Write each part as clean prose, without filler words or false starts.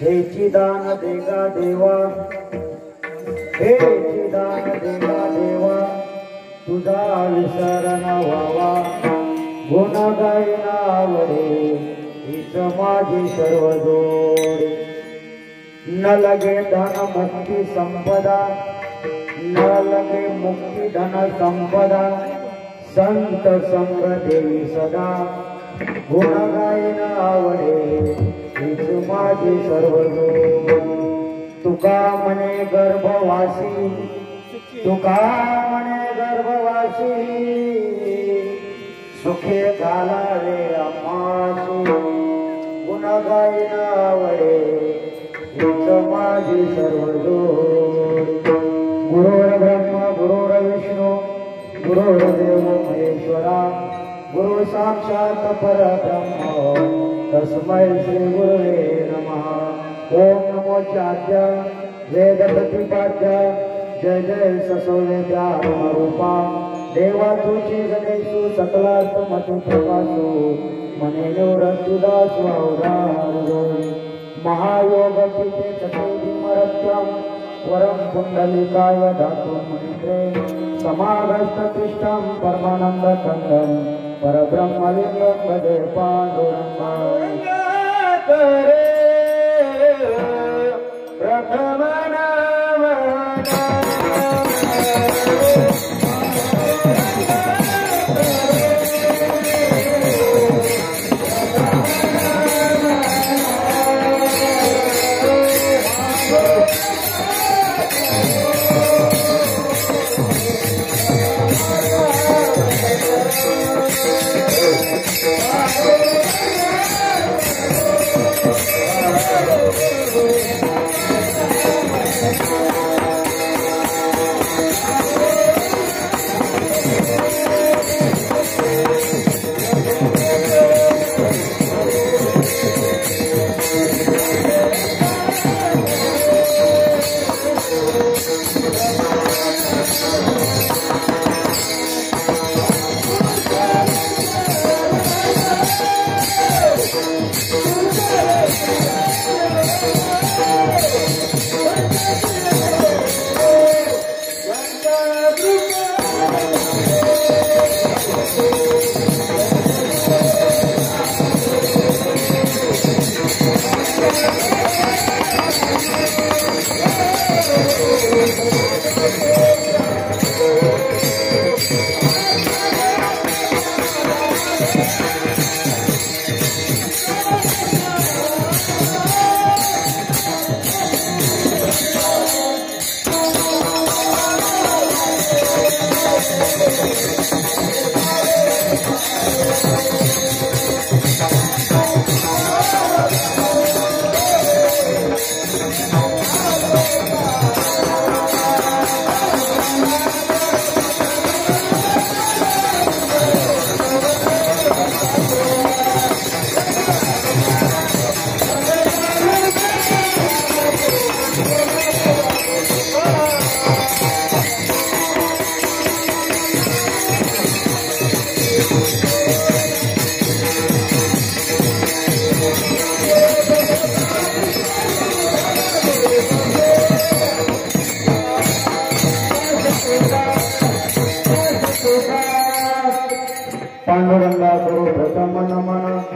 हे चिदान देगा देवा, हे चिदान देगा देवा, तुझा विसरण व्हावा, गुण गायना आवडे, हीच माझी सर्व जोड. न लगे धन मुक्ती संपदा, न लगे मुक्ती धन संपदा, संत संग देवी सदा, गुण गायना आवडे, हीच माझी सर्व जोड. तुका मने गर्भवासी, तुका मने गर्भवासी, सुखे घालावे आम्हासी, गुण गायना आवडे, हीच माझी सर्व जोड. गुरुर् ब्रह्मा गुरुर्विष्णू गुरुर्देव महेश्वरा, गुरु साक्षात परब्रह्म तस्मै श्री गुरुवे नमः. ओम नमो चार्य वेद प्रतिपाद्य, जय जय ससोवेद्यारूपा, देवा तुझी गणेशु सकलार्थमतु प्रकाशो, मने निवृत्तिदासु अवधारो. महायोग पीठे चतुर्विमरत्यं वरं पुंडलिकाय दातुं मुनित्रे, समागस्ततिष्ठं परमानन्दकन्दं परब्रह्मलिङ्गं भजे पाण्डुरङ्गं. प्रथम Oh,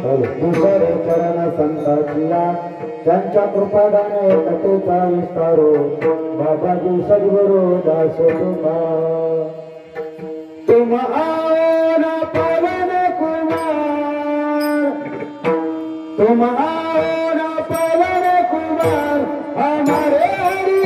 दुसरे चरण संतांच्या त्यांच्या कृपादाने कथेचा विस्तारो बाबाजी सद्गुरु दास तुम आओ ना पवन कुमार तुम आओ ना पवन कुमार हमारे हरि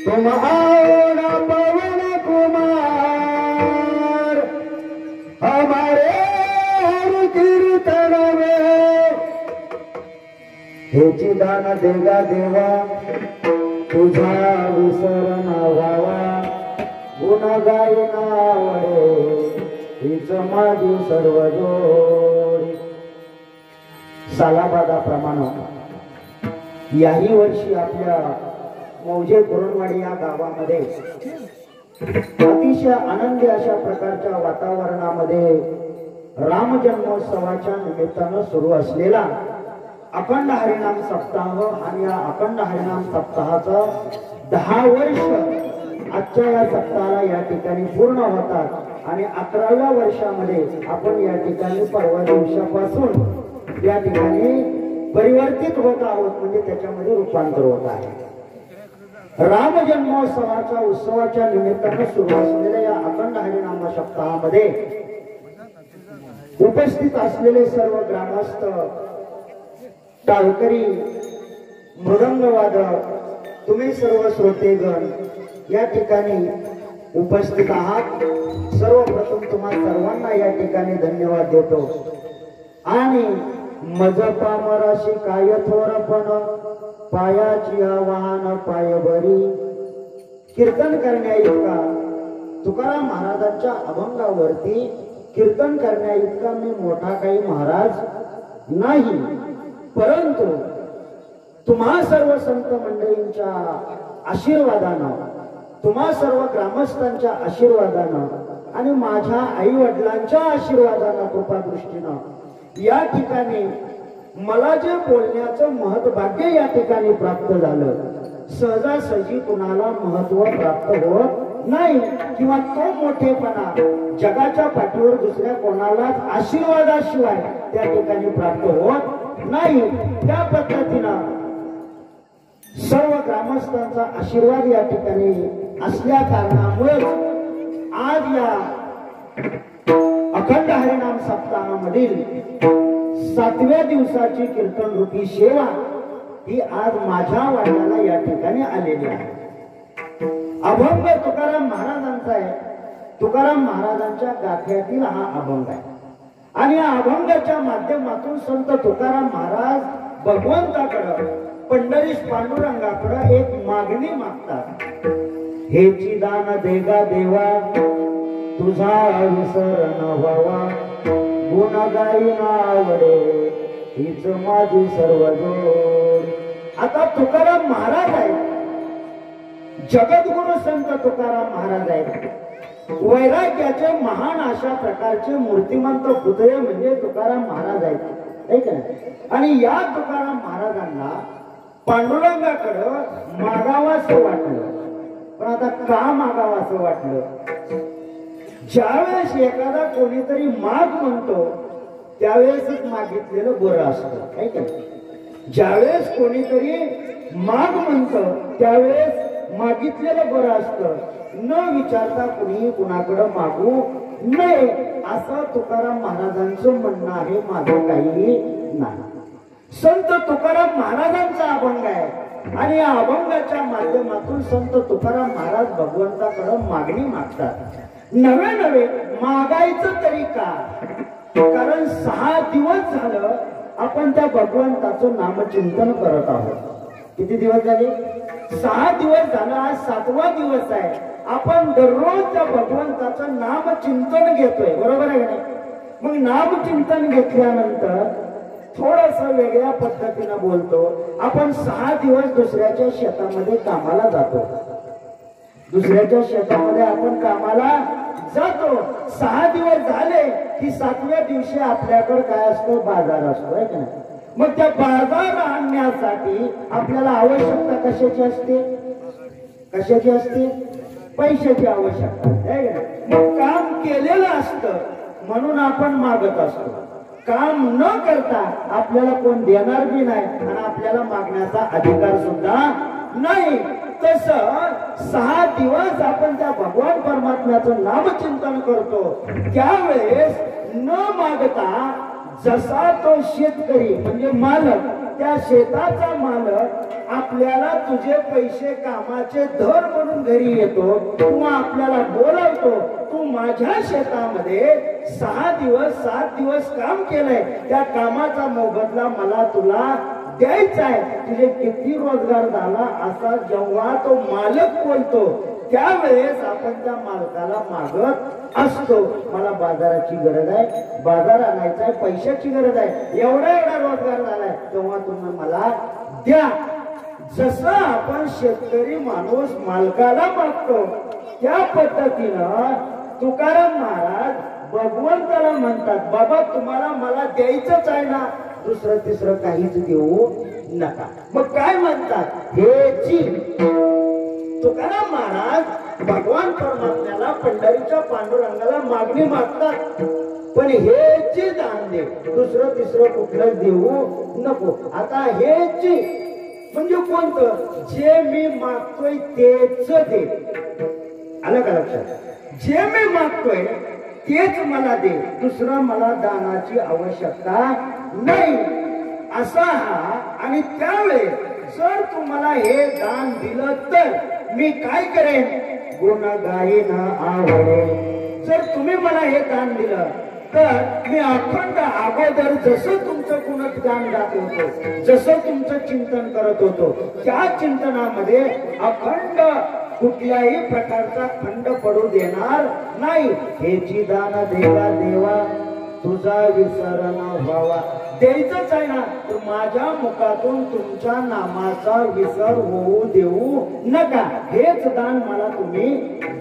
तुम आओ ना पवन कुमार हमारे हरि कीर्तन में हेची दान देगा देवा तुझा विसर ना व्हावा गुण गायना वडे हीच माझी सर्व जोडी सालाबादाप्रमाणे याही वर्षी आपल्या मौजे कुरणवाडी या गावामध्ये अतिशय आनंदी अशा प्रकारच्या वातावरणामध्ये राम जन्मोत्सवाच्या निमित्तानं सुरू असलेला अखंड हरिनाम सप्ताह आणि या अखंड हरिनाम सप्ताहाचं 10 वर्ष आजच्या या सप्ताहाला या ठिकाणी पूर्ण होतात आणि 11व्या वर्षामध्ये आपण या ठिकाणी परवा दिवसापासून या ठिकाणी परिवर्तित होत आहोत म्हणजे त्याच्यामध्ये रूपांतर होत आहे। राम जन्मोत्सवाच्या उत्सवाच्या निमित्तानं सुरू असलेल्या या अखंड हरिनाम सप्ताहामध्ये उपस्थित असलेले सर्व ग्रामस्थ टाळकरी मृदंगवादक तुम्ही सर्व श्रोतेगण या ठिकाणी उपस्थित आहात सर्वप्रथम तुम्हा सर्वांना या ठिकाणी धन्यवाद देतो आणि मजपा मराशी काय थोरपण पायाची आवाहन पायभरी कीर्तन करण्या इतका तुकाराम महाराजांच्या अभंगावरती कीर्तन करण्या इतका मी मोठा काही महाराज नाही परंतु तुम्हा सर्व संत मंडळींच्या आशीर्वादानं तुम्हा सर्व ग्रामस्थांच्या आशीर्वादानं आणि माझ्या आई वडिलांच्या आशीर्वादानं कृपादृष्टीनं या ठिकाणी मला जे बोलण्याचं महत्भाग्य या ठिकाणी प्राप्त झालं सहजासहजी कुणाला महत्व प्राप्त होत नाही किंवा तो मोठेपणा जगाच्या पाठीवर दुसऱ्या कोणालाच आशीर्वादाशिवाय त्या ठिकाणी प्राप्त होत नाही। त्या पद्धतीनं सर्व ग्रामस्थांचा आशीर्वाद या ठिकाणी असल्या कारणामुळे आज या अखंड हरिनाम सप्ताहामधील 7व्या दिवसाची कीर्तन रूपी सेवा ही आज माझ्या वाड्याला या ठिकाणी आलेली आहे। अभंग तुकाराम महाराजांचा आहे तुकाराम महाराजांच्या गाथ्यातील हा अभंग आहे आणि या अभंगाच्या माध्यमातून संत तुकाराम महाराज भगवंताकडे पंढरीश पांडुरंगाकडे एक मागणी मागतात हेची दान देगा देवा तुझा विसर न व्हावा गुण गायना आवडे हीच माझी सर्व जोड। आता तुकाराम महाराज आहेत जगद्गुरु संत तुकाराम महाराज आहेत वैराग्याचे महान अशा प्रकारचे मूर्तिमंत पुतळे म्हणजे तुकाराम महाराज आहेत ठीक आहे आणि या तुकाराम महाराजांना पांडुरंगाकडे मागावासं वाटलं आता का मागावं असं वाटलं. ज्यावेळेस एखादा कोणीतरी माग म्हणतो त्यावेळेसच मागितलेलं बरं असतं, काय का. ज्यावेळेस कोणीतरी माग म्हणतं त्यावेळेस मागितलेलं बरं असतं. न विचारता कुणी कुणाकडं मागू नये असं तुकाराम महाराजांचं म्हणणं आहे. माझं काही नाही. संत तुकाराम महाराजांचा अभंग आहे आणि या अभंगाच्या माध्यमातून संत तुकाराम महाराज भगवंताकडे मागणी मागतात. नवे नवे मागायचं तरी का, कारण 6 दिवस झालं आपण त्या भगवंताचं नामचिंतन करत आहोत. किती दिवस झाले? 6 दिवस झालं. आज 7वा दिवस आहे. आपण दररोज त्या भगवंताचं नामचिंतन घेतोय, बरोबर आहे नाही. मग नामचिंतन घेतल्यानंतर थोडस वेगळ्या पद्धतीनं बोलतो. आपण 6 दिवस दुसऱ्याच्या शेतामध्ये कामाला जातो. दुसऱ्याच्या शेतामध्ये आपण कामाला जातो. 6 दिवस झाले की 7व्या दिवशी आपल्याकडे काय असतो? बाजार असतो, आहे का नाही. मग त्या बाजार आणण्यासाठी आपल्याला आवश्यकता कशाची असते? कशाची असते? पैशाची आवश्यकता, आहे का नाही. मग काम केलेलं असतं म्हणून आपण मागत असतो. काम न करता आपल्याला कोण देणार बी नाही आणि आपल्याला मागण्याचा अधिकार सुद्धा नाही. तसं 6 दिवस आपण त्या भगवान परमात्म्याचं नामचिंतन करतो. त्यावेळेस न मागता जसा तो शेतकरी म्हणजे मालक, त्या शेताचा मालक आपल्याला तुझे पैसे कामाचे धर म्हणून घरी येतो किंवा आपल्याला बोलावतो. तू माझ्या शेतामध्ये 6 दिवस 7 दिवस काम केलंय, त्या कामाचा मोबदला मला तुला द्यायचा आहे. तुझे किती रोजगार झाला असा जेव्हा तो मालक बोलतो त्यावेळेस आपण त्या मालकाला मागत असतो. मला बाजाराची गरज आहे, बाजार आणायचा आहे, पैशाची गरज आहे, एवढा रोजगार झालाय तेव्हा तुम्ही मला द्या. जसं आपण शेतकरी माणूस मालकाला मागतो त्या पद्धतीनं तुकाराम महाराज भगवंताला म्हणतात, बाबा तुम्हाला मला द्यायचंच आहे ना, दुसरं तिसरं काहीच देऊ नका. मग काय म्हणतात? हे जी तुकाराम महाराज भगवान परमात्म्याला पंढरीच्या पांडुरंगाला मागणी मागतात, पण हे जी दान दे, दुसरं तिसरं कुठलं देऊ नको. आता हे जी म्हणजे कोणतं? जे मी मागतोय तेच दे. आलं का लक्षात? जे मी मागतोय तेच मला दे, दुसरं मला दानाची आवश्यकता नाही असा हा. आणि त्यावेळेस जर तुम्हाला हे दान दिलं तर मी काय करेन? गुण गाईन आवडे. जर तुम्ही मला हे दान दिलं तर मी अखंड अगोदर जसं तुमचं गुणगान गात होतो, जसं तुमचं चिंतन करत होतो, त्या चिंतनामध्ये अखंड कुठल्याही प्रकारचा खंड पडू देणार नाही. हे जी दान देवा देवा तुझा विसर न व्हावा. द्यायचंच आहे ना, तर माझ्या मुखातून तुमच्या नामाचा विसर होऊ देऊ नका. हेच दान मला तुम्ही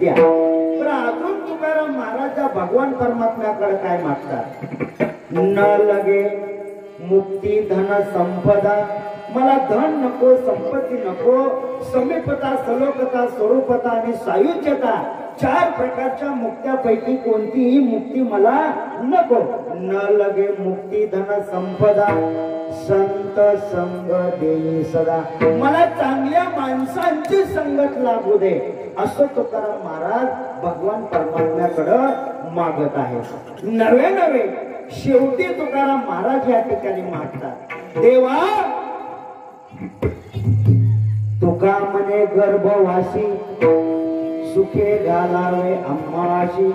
द्या. तर अजून तुकाराम महाराज भगवान परमात्म्याकडे काय मागतात? न लगे मुक्ती धन संपदा. मला धन नको, संपत्ती नको, समीपता, सलोकता, स्वरूपता आणि सायुज्यता, 4 प्रकारच्या मुक्त्यापैकी कोणतीही मुक्ती मला नको. न लगे मुक्ती धन संपदा संत संग देई सदा. मला चांगल्या माणसांची संगत लागू दे असं तुकाराम महाराज भगवान परमात्म्याकडं मागत आहे. नवे नवे शेवटी तुकाराम महाराज या ठिकाणी मागतात, देवा तुका म्हणे गर्भवासी सुखे घालावे आम्हाशी.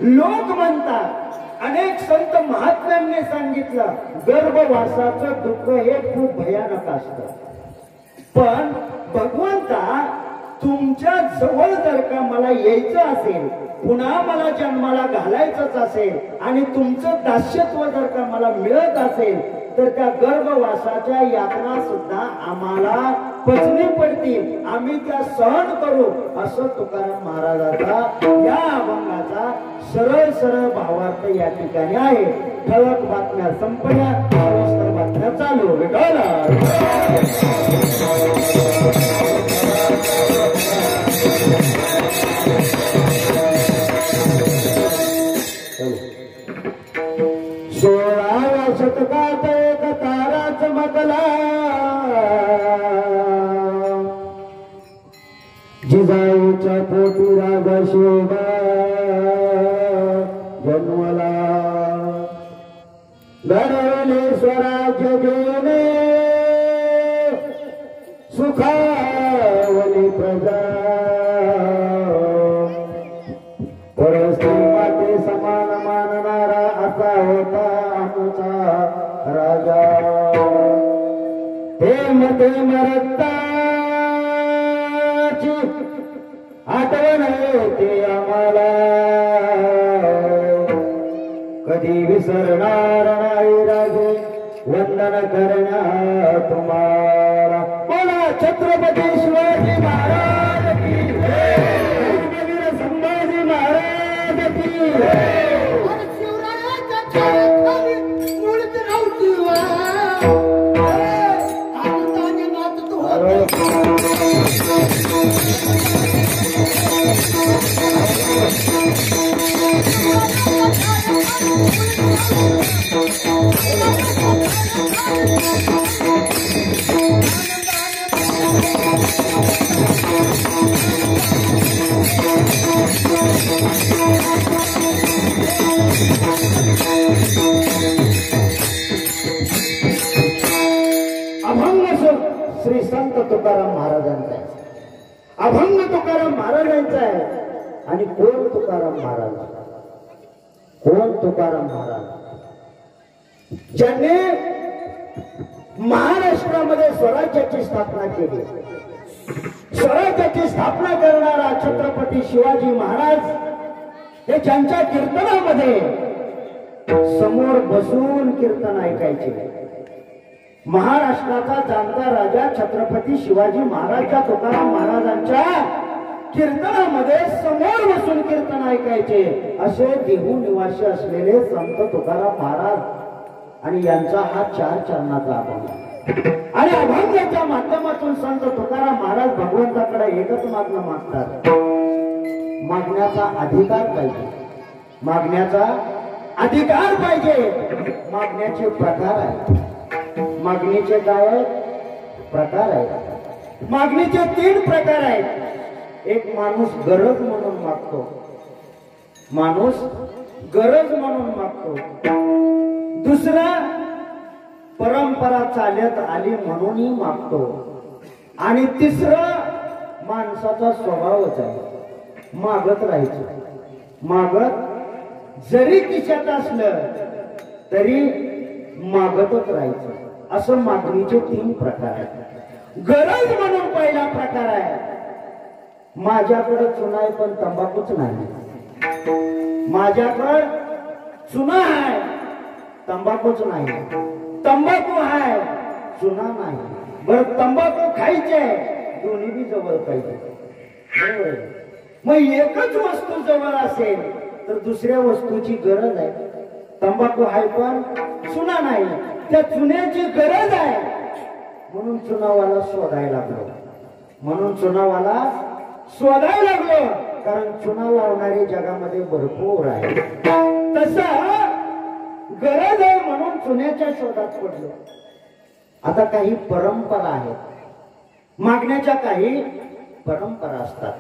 लोक म्हणतात, अनेक संत महात्म्यांनी सांगितलं गर्भवासाचं दुःख हे खूप भयानक असतं. पण भगवंता तुमच्या जवळ जर का मला यायचं असेल, पुन्हा मला जन्माला घालायचंच असेल आणि तुमचं दास्यत्व जर का मला मिळत असेल तर त्या गर्भवासाच्या यातना सुद्धा आम्हाला पचनी पडतील, आम्ही त्या सहन करू. असं तुकाराम महाराजाचा या अभंगाचा सरळ सरळ भावार्थ या ठिकाणी आहे. ठळक बातम्या संपल्या, सविस्तर बातम्या चालू. विठ्ठल जिजाऊच्या पोटी राजा शोभा जन्मला घडवले स्वराज्य देणे सुखावली प्रजा परस्त्री माते समान मानणारा असा होता आमचा राजा प्रेम रक्ताची आठवण येते आम्हाला कधी विसरणार नाही राजे वंदन करण्या तुम्हाला बोला छत्रपती शिवाजी महाराज की वीर संभाजी महाराज की अभंग श्री संत तुकाराम महाराजांचा आहे अभंग तुकाराम महाराजांचा आहे आणि कोण तुकाराम महाराज कोण तुकाराम महाराज ज्यांनी महाराष्ट्रामध्ये स्वराज्याची स्थापना केली स्वराज्याची स्थापना करणारा छत्रपती शिवाजी महाराज हे ज्यांच्या कीर्तनामध्ये समोर बसून कीर्तन ऐकायचे महाराष्ट्राचा जाणता राजा छत्रपती शिवाजी महाराज तुकाराम महाराजांच्या कीर्तनामध्ये समोर बसून कीर्तन ऐकायचे असे देहू निवासी असलेले संत तुकाराम महाराज आणि यांचा हा चार चरणाचा अभंग आणि अभंगाच्या माध्यमातून संत तुकाराम महाराज भगवंताकडे एकच मागणं मागतात मागण्याचा अधिकार पाहिजे मागण्याचा अधिकार पाहिजे मागण्याचे प्रकार आहेत मागणीचे काय प्रकार आहेत मागणीचे 3 प्रकार आहेत एक माणूस गरज म्हणून मागतो माणूस गरज म्हणून मागतो दुसरा परंपरा चालत आली म्हणूनही मागतो आणि तिसरं माणसाचा स्वभावच आहे मागत राहायचं मागत जरी खिशात असलं तरी मागतच राहायचं असं मागणीचे 3 प्रकार आहेत गरज म्हणून पहिला प्रकार आहे माझ्याकडे चुना आहे पण तंबाखूच नाही माझ्याकडे चुना आहे तंबाखूच नाही तंबाखू आहे चुना नाही बरं तंबाखू खायचे दोन्ही बी जवळ पाहिजे बरोबर मग एकच वस्तू जवळ असेल तर दुसऱ्या वस्तूची गरज आहे तंबाखू आहे पण चुना नाही त्या चुन्याची गरज आहे म्हणून चुनावाला शोधायला लागलो म्हणून चुनावाला शोधायला लागलो कारण चुना लावणारे जगामध्ये भरपूर आहे तसं गरज आहे म्हणून चुन्याच्या शोधात पडलो आता काही परंपरा आहेत मागण्याच्या काही परंपरा असतात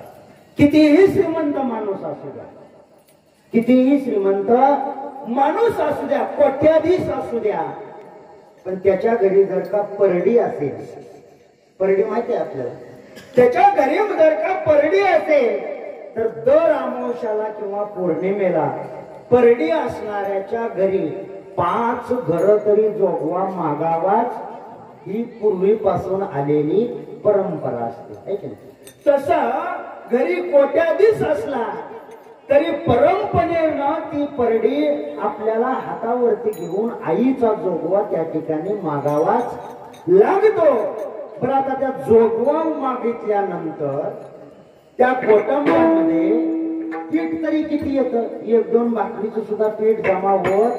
कितीही श्रीमंत माणूस असू द्या कितीही श्रीमंत माणूस असू द्या कोट्याधीश असू द्या पण त्याच्या घरी जर का परडी असेल परडी माहिती आहे आपल्याला त्याच्या घरी जर का परडी असेल तर दर अमावस्याला किंवा पौर्णिमेला परडी असणाऱ्याच्या घरी 5 घर तरी जोगवा मागावाच ही पूर्वीपासून आलेली परंपरा असते तसा घरी कोट्याधीश असला तरी परंपरेनं ती परडी आपल्याला हातावरती घेऊन आईचा जोगवा त्या ठिकाणी मागावाच लागतो पण आता त्या जोगवा मागितल्यानंतर त्या कुटुंबामध्ये पीठ तरी किती येतं 1-2 भाकरीचं सुद्धा पीठ जमा होत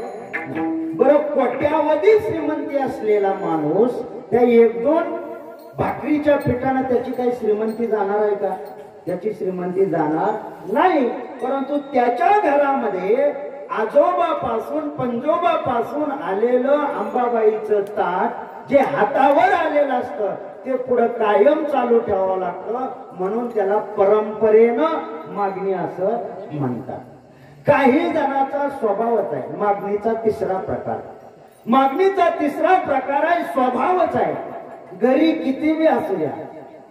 बरं कोट्यावधी श्रीमंती असलेला माणूस त्या 1-2 भाकरीच्या पिठानं त्याची काही श्रीमंती जाणार आहे का त्याची श्रीमंती जाणार नाही परंतु त्याच्या घरामध्ये आजोबापासून पंजोबापासून आलेलं अंबाबाईचं ताट जे हातावर आलेलं असतं ते पुढे कायम चालू ठेवावं लागतं, म्हणून त्याला परंपरेनं मागणी असं म्हणतात. काही जणांचा स्वभावच आहे मागणीचा तिसरा प्रकार. मागणीचा तिसरा प्रकार आहे स्वभावच आहे. घरी किती बी असू द्या,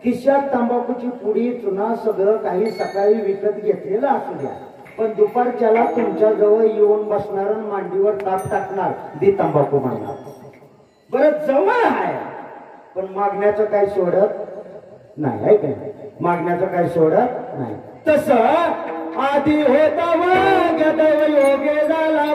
खिशात तंबाखूची पुडी चुना सगळं काही सकाळी विकत घेतलेलं असू द्या, पण दुपारच्याला तुमच्या जवळ येऊन बसणार, मांडीवर ताप टाकणार, दे तंबाखू म्हणणार. बरं जवळ आहे पण मागण्याचं काही सोडत नाही, आहे का? मागण्याचं काही सोडत नाही. तसं आधी होता गदव योगे झाला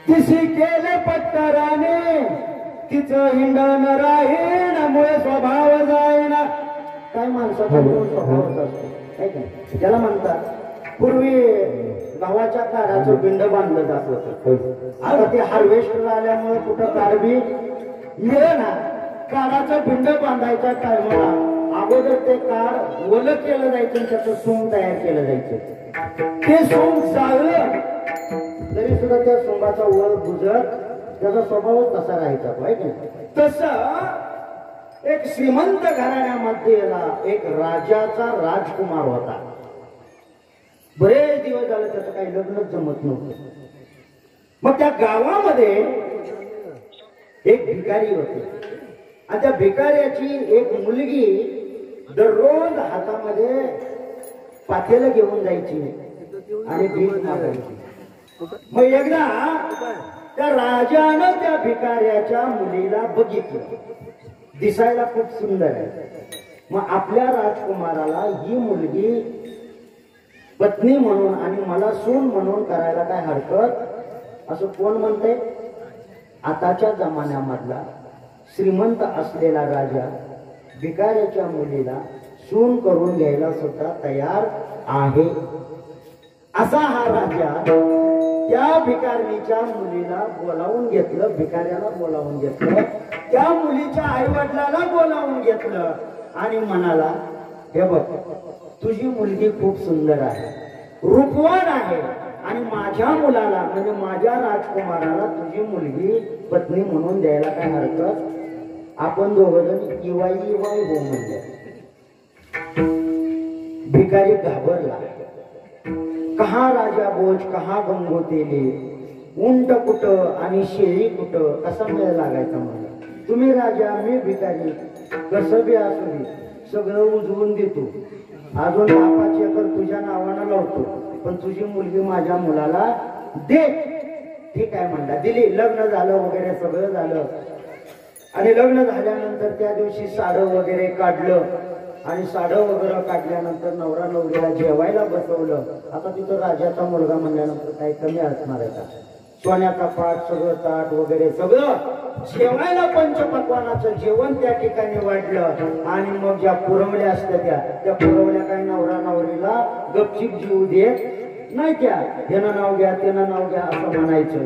तिशी केले पट्टराने तिचं हिंडण राहीन मुळे स्वभाव जाईना. काय माणसाचा स्वभावच असतो, त्याला म्हणतात पूर्वी गावाच्या काडाचं पिंड बांधलं जात होतं. आता ते हार्वेस्टर आल्यामुळे कुठं कारबी मिळे ना. काडाचं पिंड बांधायच्या टायमाला अगोदर ते काड ओलं केलं जायचं, त्याचं सोंग तयार केलं जायचं. ते सोंग जाळलं तरी सुद्धा त्या सोंगाचा वर बुजत त्याचा स्वभावच तसा राहायचा. तस एक श्रीमंत घराण्यामध्ये एक राजाचा राजकुमार होता. बरेच दिवस झाले त्याचं काही लग्नच जमत नव्हतं. मग त्या गावामध्ये एक भिकारी होते आणि त्या भिकाऱ्याची एक मुलगी दररोज हातामध्ये पातेलं घेऊन जायची आणि भीक मागायची. मग एकदा त्या राजानं त्या भिकाऱ्याच्या मुलीला बघितलं, दिसायला खूप सुंदर आहे. मग आपल्या राजकुमाराला ही मुलगी पत्नी म्हणून आणि मला सून म्हणून करायला काय हरकत, असं कोण म्हणते? आताच्या जमान्यामधला श्रीमंत असलेला राजा भिकाऱ्याच्या मुलीला सून करून घ्यायला सुद्धा तयार आहे. असा हा राजा त्या भिकारणीच्या मुलीला बोलावून घेतलं, भिकाऱ्याला बोलावून घेतलं, त्या मुलीच्या आई वडिलाला बोलावून घेतलं आणि म्हणाला, हे बघ तुझी मुलगी खूप सुंदर आहे, रूपवान आहे आणि माझ्या मुलाला म्हणजे माझ्या राजकुमाराला तुझी मुलगी पत्नी म्हणून द्यायला काय हरकत, आपण दोघजण इवाई इवाई हो म्हणजे. भिकारी घाबरला. कहा राजा बोज कहा गंगोतेले, उंट कुठं आणि शेळी कुठं, कसा मेळ लागायचा मला. तुम्ही राजा मी भिकारी, कसं बी असू दे सगळं उजवून देतो, अजून 5 एकर तुझ्या नावानं लावतो, पण तुझी मुलगी माझ्या मुलाला दे. ठीक आहे म्हणला, दिली. लग्न झालं वगैरे सगळं झालं आणि लग्न झाल्यानंतर त्या दिवशी साडं वगैरे काढलं आणि साडं वगैरे काढल्यानंतर नवरा नवरीला जेवायला बसवलं. आता तिथं राजाचा मुलगा म्हणल्यानंतर काही कमी असणार आहे का? सोन्याचा पाट सगळं ताट वगैरे सगळं जेवायला पंचपक्वानाचं जेवण त्या ठिकाणी वाढलं आणि मग ज्या पुरवल्या असत्या त्या पुरवल्या काही नवरा नवरीला गपचीप जीव देत नाही. त्या त्यानं नाव घ्या त्यानं नाव घ्या असं म्हणायचं.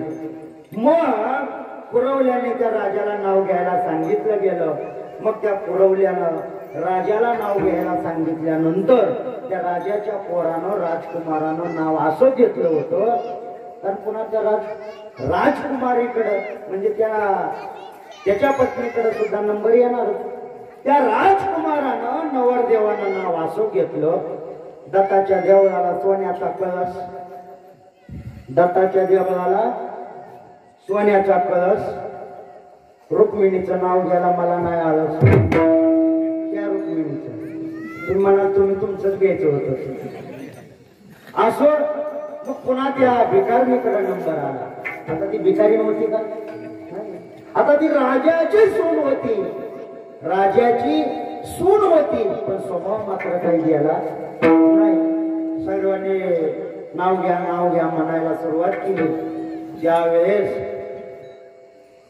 मग पुरवल्याने त्या राजाला नाव घ्यायला सांगितलं गेलं. मग त्या पुरवल्यानं राजाला नाव घ्यायला सांगितल्यानंतर त्या राजाच्या पोरानं राजकुमारानं नाव असं घेतलं होतं, कारण पुन्हा त्या राजकुमारीकडं म्हणजे त्याच्या पत्नीकडे सुद्धा नंबर येणार. त्या राजकुमारानं नवरदेवानं नाव असो घेतलं. दत्ताच्या देवळाला सोन्याचा कळस, दत्ताच्या देवळाला सोन्याचा कळस. रुक्मिणीचं नाव घ्यायला मला नाही आलं. त्या रुक्मिणीचं तुम्ही म्हणाल तुम्ही तुमचंच घ्यायचं होतं. असो मग पुन्हा त्या भिकारणीकडे नंबर आला. आता ती भिकारी नव्हती का? आता ती राजाची सून होती, राजाची सून होती, पण स्वभाव मात्र काही गेला नाही. सर्वांनी नाव घ्या नाव घ्या म्हणायला सुरुवात केली. ज्यावेळेस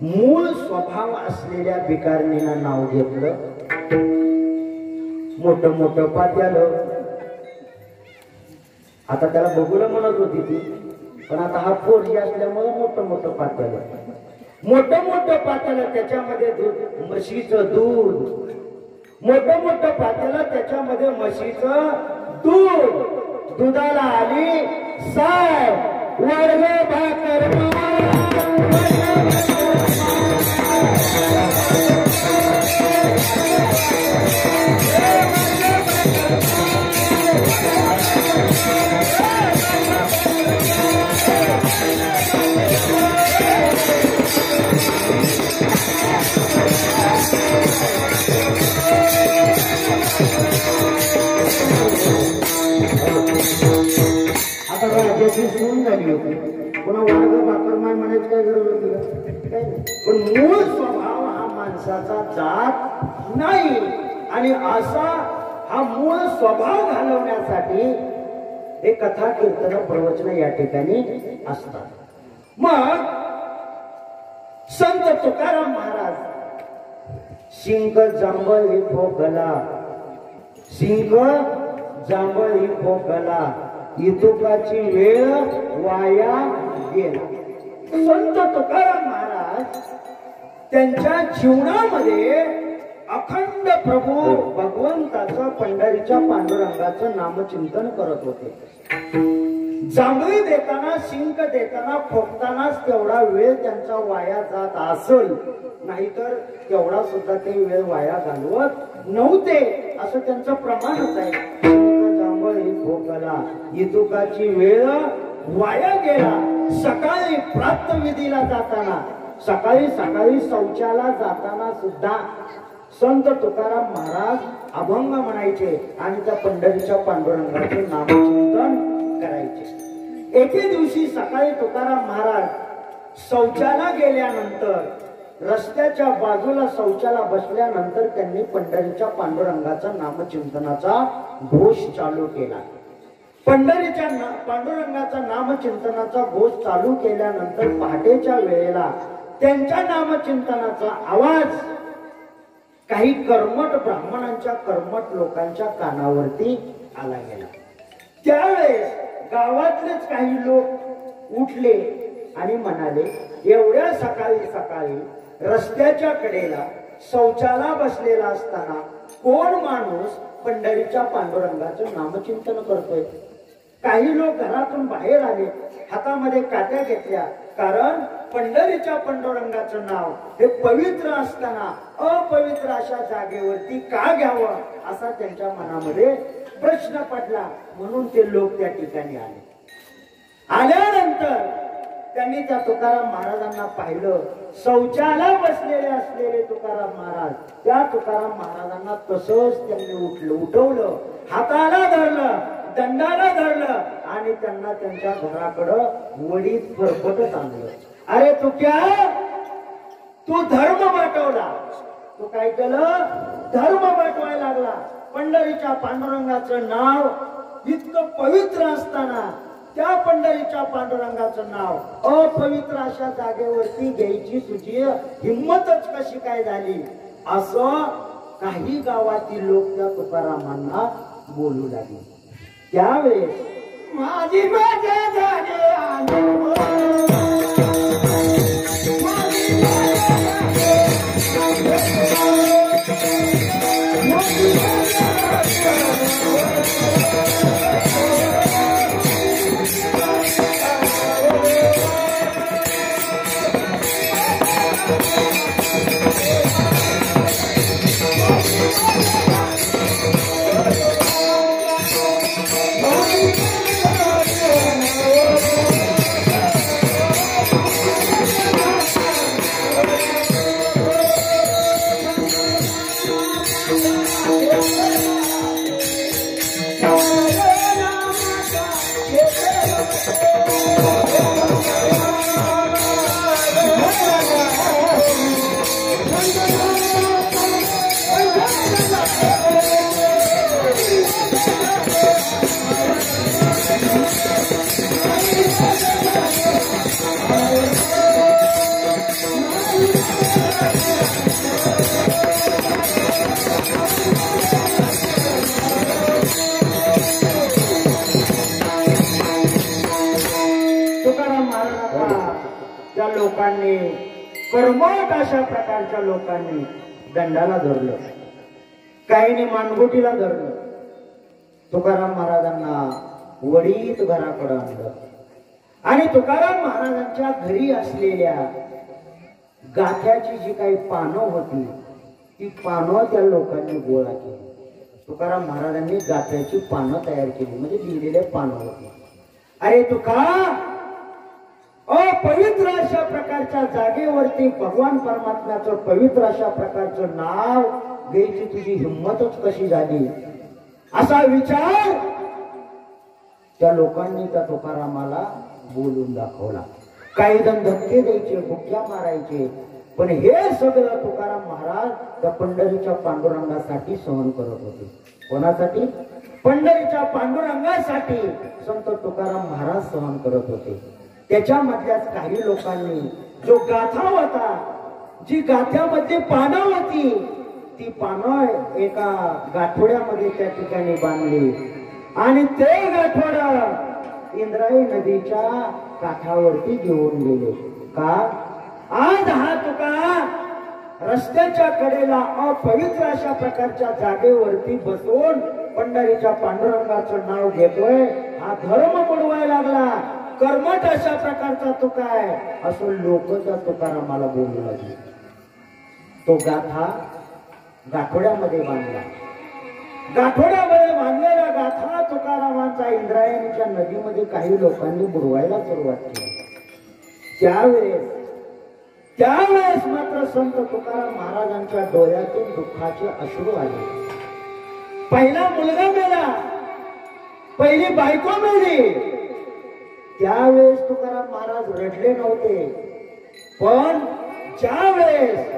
मूळ स्वभाव असलेल्या भिकारणीनं नाव घेतलं. मोठं मोठं पात्यालं. आता त्याला बघूला म्हणत होती ती, पण आता हा पोरगी असल्यामुळे मोठं मोठं पात्यालं. मोठं मोठं पात्यालं त्याच्यामध्ये दूध, म्हशीचं दूध. मोठं मोठं पात्यालं त्याच्यामध्ये म्हशीचं दूध. दुधाला आली साय वर्ग भाकर. आता राजाची सून झाली होती, पुन्हा वर्ग भाकरमाय म्हणायची काय गरज होती का? पण मूळ स्वभाव हा माणसाचा जात नाही. आणि असा हा मूळ स्वभाव घालवण्यासाठी हे कथा कीर्तन प्रवचन या ठिकाणी असतात. मग संत तुकाराम महाराज शिंक जांभळी भोगला, शिंक जांभळी भोगला, इतुकाची वेळ वाया गेला. संत तुकाराम महाराज त्यांच्या जीवनामध्ये अखंड प्रभू भगवंताचं, पंढरीच्या पांडुरंगाचं नामचिंतन करत होते. जांभळी देताना, शिंक देताना, खोकतानाच तेवढा वेळ त्यांचा वाया जात असेल, नाहीतर तेवढा सुद्धा ते वेळ वाया घालवत नव्हते, असं त्यांचं प्रमाणच आहे. जांभळी भोगला, इतुकाची वेळ वाया गेला. सकाळी प्रातःविधीला जाताना, सकाळी सकाळी शौचाला जाताना सुद्धा संत तुकाराम महाराज अभंग म्हणायचे आणि त्या पंढरीच्या पांडुरंगाचे नामचिंतन करायचे. एके दिवशी सकाळी तुकाराम महाराज शौचाला गेल्यानंतर, रस्त्याच्या बाजूला शौचाला बसल्यानंतर त्यांनी पंढरीच्या पांडुरंगाचा नामचिंतनाचा घोष चालू केला. पंढरीच्या पांडुरंगाचा नामचिंतनाचा घोष चालू केल्यानंतर पहाटेच्या वेळेला त्यांच्या नामचिंतनाचा आवाज काही कर्मठ ब्राह्मणांच्या, कर्मठ लोकांच्या कानावरती आला गेला. त्यावेळेस गावातलेच काही लोक उठले आणि म्हणाले, एवढ्या सकाळी सकाळी रस्त्याच्या कडेला शौचाला बसलेला असताना कोण माणूस पंढरीच्या पांडुरंगाचं नामचिंतन करतोय? काही लोक घरातून बाहेर आले, हातामध्ये काट्या घेतल्या, कारण पंढरीच्या पांडुरंगाचं नाव हे पवित्र असताना अपवित्र अशा जागेवरती का घ्यावं असा त्यांच्या मनामध्ये प्रश्न पडला. म्हणून ते लोक त्या ठिकाणी आले. आल्यानंतर त्यांनी त्या तुकाराम महाराजांना पाहिलं. शौचाला बसलेले असलेले तुकाराम महाराज, त्या तुकाराम महाराजांना तसंच त्यांनी उठवलं, हाताला धरलं, दंडाला धरलं आणि त्यांना त्यांच्या घराकडं वडीत फरफटत आणलं. अरे तू धर्म वाटवला. तू काय केलं? धर्म वाटवायला लागला. पंढरीच्या पांडुरंगाचं नाव इतकं पवित्र असताना त्या पंढरीच्या पांडुरंगाचं नाव अपवित्र अशा जागेवरती घ्यायची तुझी हिंमतच कशी काय झाली? असं काही गावातील लोक त्या तुकारामांना बोलू लागले. त्यावेळेस माझी मजा झाली. लोकांनी, कर्मठ अशा प्रकारच्या लोकांनी दंडाला धरलं, काहींनी मानगुटीला धरलं. तुकाराम महाराजांना वडीत घराकडे आणलं आणि तुकाराम महाराजांच्या घरी असलेल्या गाथ्याची जी काही पानं होती ती पानं त्या लोकांनी गोळा केली. तुकाराम महाराजांनी गाथ्याची पानं तयार केली, म्हणजे लिहिलेले पानं होती. अरे तुका, अपवित्र अशा प्रकारच्या जागेवरती भगवान परमात्म्याचं पवित्र अशा प्रकारचं नाव घ्यायची तुझी हिंमतच कशी झाली, असा विचार त्या लोकांनी त्या तुकारामाला बोलून दाखवला. काही जण धक्के द्यायचे, बुक्या मारायचे, पण हे सगळं तुकाराम महाराज त्या पंढरीच्या पांडुरंगासाठी सहन करत होते. कोणासाठी? पंढरीच्या पांडुरंगासाठी संत तुकाराम महाराज सहन करत होते. त्याच्यामधल्याच काही लोकांनी जो गाथा होता, जी गाथ्यामध्ये पानं होती, ती पानं एका गाठोड्यामध्ये त्या ठिकाणी बांधली आणि ते गाठोड इंद्रायणी नदीच्या काठावरती घेऊन गेले. का? आज हा तुका रस्त्याच्या कडेला अपवित्र अशा प्रकारच्या जागेवरती बसून पंढरीच्या पांडुरंगाचं नाव घेतोय, हा धर्म बुडवायला लागला, कर्मठ अशा प्रकारचा तुका आहे, असं लोक त्या तुकारामाला बोलू लागले. तो गाथा गाठोड्यामध्ये बांधला. गाठोड्यामध्ये बांधलेला गाथा तुकारामांचा इंद्रायणीच्या नदीमध्ये काही लोकांनी बुडवायला सुरुवात केली. त्यावेळेस मात्र संत तुकाराम महाराजांच्या डोळ्यातून दुःखाचे अश्रू आले. पहिला मुलगा मेला, पहिली बायको मेली, त्यावेळेस तुकाराम महाराज रडले नव्हते. पण ज्यावेळेस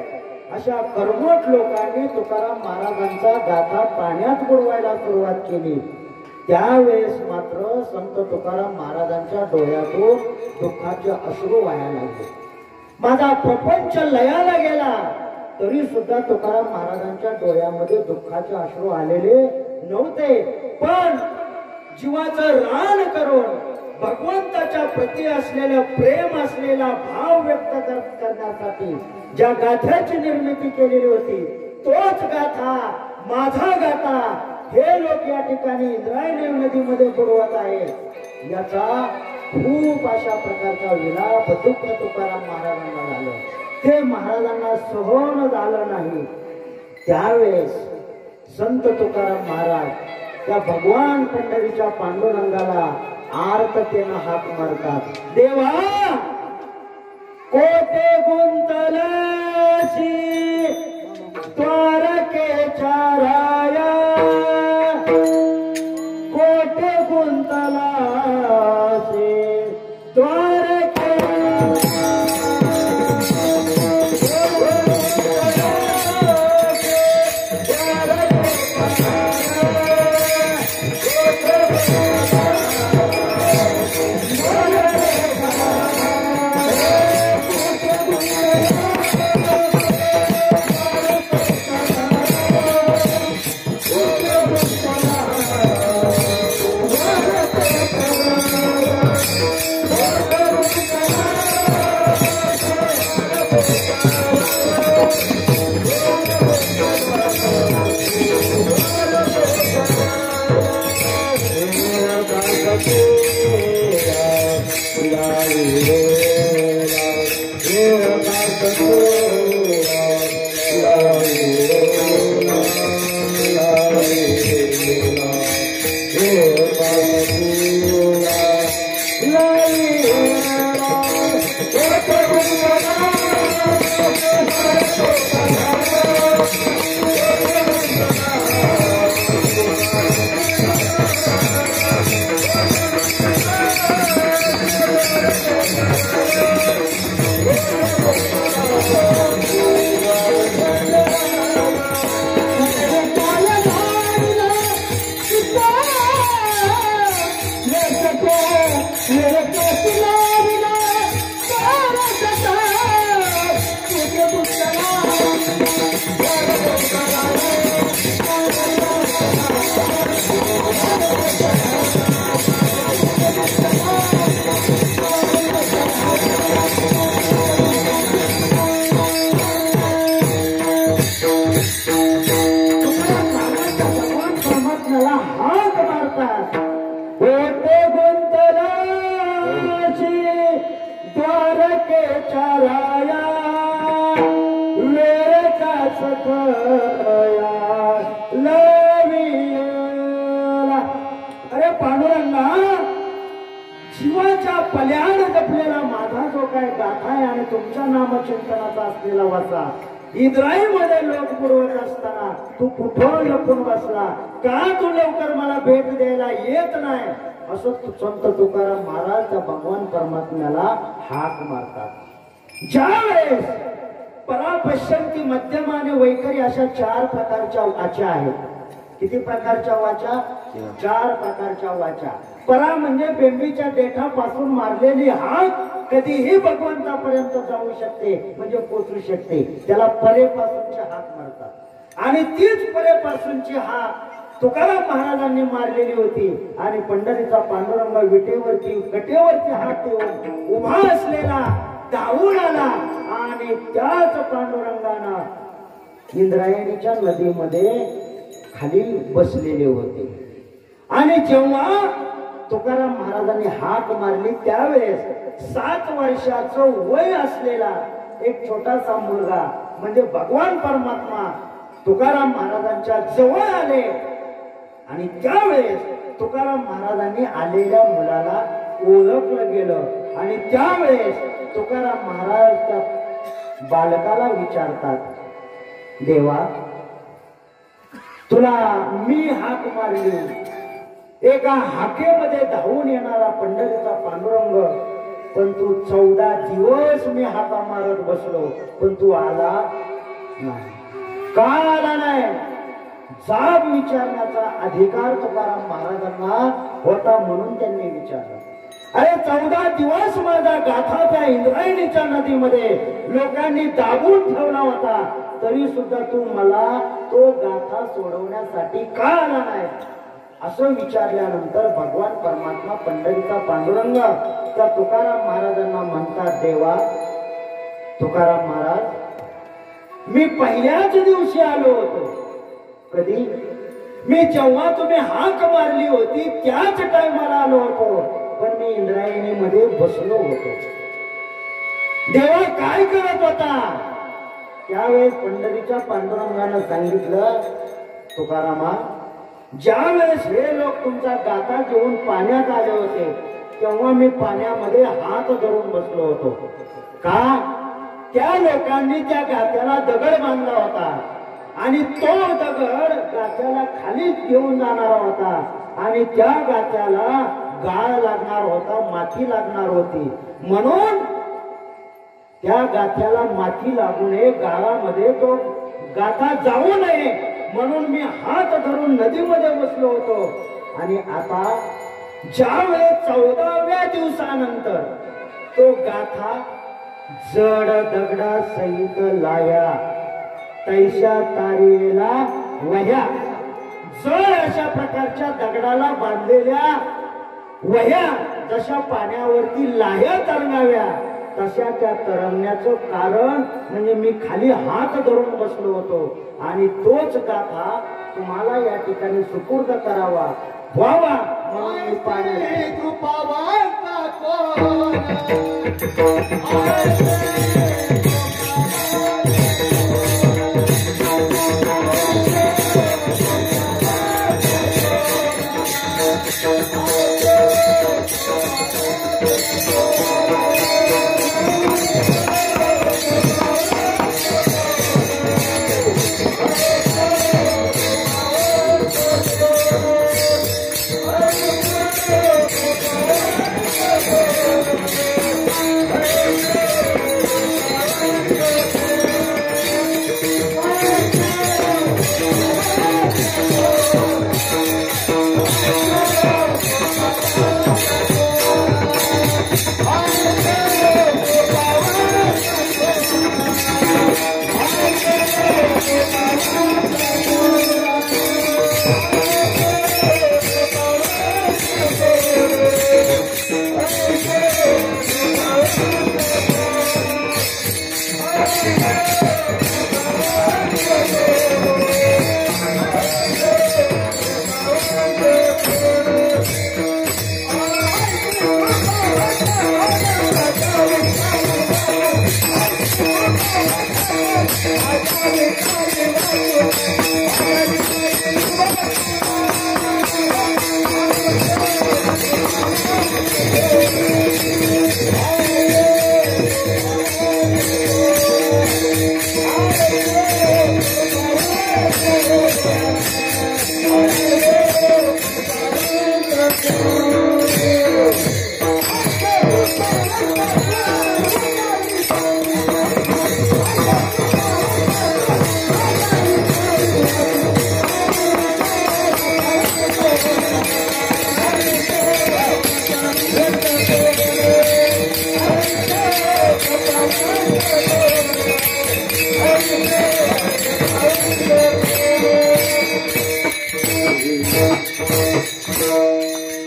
अशा कर्मठ लोकांनी तुकाराम महाराजांचा गाथा पाण्यात बुडवायला सुरुवात केली, त्यावेळेस मात्र संत तुकाराम महाराजांच्या डोळ्यातून दुःखाचे अश्रू वाहायला लागले. माझा प्रपंच लयाला गेला तरी सुद्धा तुकाराम महाराजांच्या डोळ्यामध्ये दुःखाचे अश्रू आलेले नव्हते. पण जीवाचं रान करून भगवंताच्या प्रती असलेलं प्रेम, असलेला भाव व्यक्त करण्यासाठी ज्या गाथ्याची निर्मिती केलेली होती, तोच गाथा, माझा गाथा हे लोक या ठिकाणी इंद्रायणी नदीमध्ये बुडवत आहे. याचा खूप अशा प्रकारचा विलाप दुःख तुकाराम महाराजांना झालं. ते महाराजांना सहन झालं नाही. त्यावेळेस संत तुकाराम महाराज त्या भगवान पंढरीच्या पांडुरंगाला आर्ततेनं हाक मारतात. देवा, कोटे गुंतलासी द्वारकेच्या राया, कोटे गुंतलासी द्वारके गुंतलाची द्वारकेच्या राया वेळ का सखया लविला. अरे पांडुरंगा, जीवाच्या पल्याण जपलेला माझा जो काय गाथा आहे आणि तुमच्या नामचिंतनाचा असलेला वाचा इंद्राईमध्ये लोक पुरवत असताना तू कुठं लपून बसला का? तू लवकर मला भेट द्यायला येत नाही असं संत तुकाराम महाराज त्या भगवान परमात्म्याला हाक मारतात. ज्यावेळेस परापश्यंती, मध्यम आणि वैखरी अशा 4 प्रकारच्या वाचा आहेत. किती प्रकारच्या वाचा? 4 प्रकारच्या वाचा. परा म्हणजे बेंबीच्या देठापासून मारलेली हाक कधीही भगवंतापर्यंत जाऊ शकते, म्हणजे पोचू शकते. त्याला परेपासूनची हाक मारतात. आणि तीच परेपासूनची हाक तुकाराम महाराजांनी मारलेली होती. आणि पंढरीचा पांडुरंग विटेवरती कटेवरती हात ठेवून उभा असलेला धावून आला आणि त्याच पांडुरंगानं इंद्रायणीच्या नदीमध्ये खाली बसलेले होते. आणि जेव्हा तुकाराम महाराजांनी हाक मारली त्यावेळेस 7 वर्षाचं वय असलेला एक छोटासा मुलगा म्हणजे भगवान परमात्मा तुकाराम महाराजांच्या जवळ आले. आणि त्यावेळेस तुकाराम महाराजांनी आलेल्या मुलाला ओळखलं गेलं. आणि त्यावेळेस तुकाराम महाराज त्या बालकाला विचारतात, देवा तुला मी हाक मारली, एका हाकेमध्ये धावून येणारा पंढरीचा पांडुरंग, पण तू 14 दिवस मी हाका मारत बसलो पण तू आला नाही. का आला नाही? जाब विचारण्याचा अधिकार तुकाराम महाराजांना होता म्हणून त्यांनी विचारलं. अरे 14 दिवस माझा गाथा त्या इंद्रायणीच्या नदीमध्ये लोकांनी दाबून ठेवला होता, तरी सुद्धा तू मला तो गाथा सोडवण्यासाठी का आला नाही? असं विचारल्यानंतर भगवान परमात्मा पंढरीचा पांडुरंग त्या तुकाराम महाराजांना म्हणतात, देवा तुकाराम महाराज, मी पहिल्याच दिवशी आलो होतो. कधी? मी जेव्हा तुम्ही हाक मारली होती त्याच टायमाला आलो होतो, पण मी इंद्रायणीमध्ये बसलो होतो. देवा काय करत होता? त्यावेळेस पंढरीच्या पांडुरंगानं सांगितलं, तुकारामा, ज्या वेळेस हे लोक तुमचा गाथा घेऊन पाण्यात आले होते तेव्हा मी पाण्यामध्ये हात धरून बसलो होतो. का? त्या लोकांनी त्या गाथ्याला दगड बांधला होता आणि तो दगड गाथ्याला खाली घेऊन जाणारा होता आणि त्या गाथ्याला गाळ लागणार होता, माती लागणार होती. म्हणून त्या गाथ्याला माती लागू नये, गाळामध्ये तो गाथा जाऊ नये म्हणून मी हात धरून नदीमध्ये बसलो होतो. आणि आता ज्यावेळेस 14व्या दिवसानंतर तो गाथा जड दगडा सहित लाया तैशा तारेला वह्या, जड अशा प्रकारच्या दगडाला बांधलेल्या वह्या जशा पाण्यावरती लाह्या तरंगाव्या तशा त्या तरंगण्याचं कारण म्हणजे मी खाली हात धरून बसलो होतो. आणि तोच गाथा तुम्हाला या ठिकाणी सुपूर्द करावा व्हावा म्हणून मी पाण्यात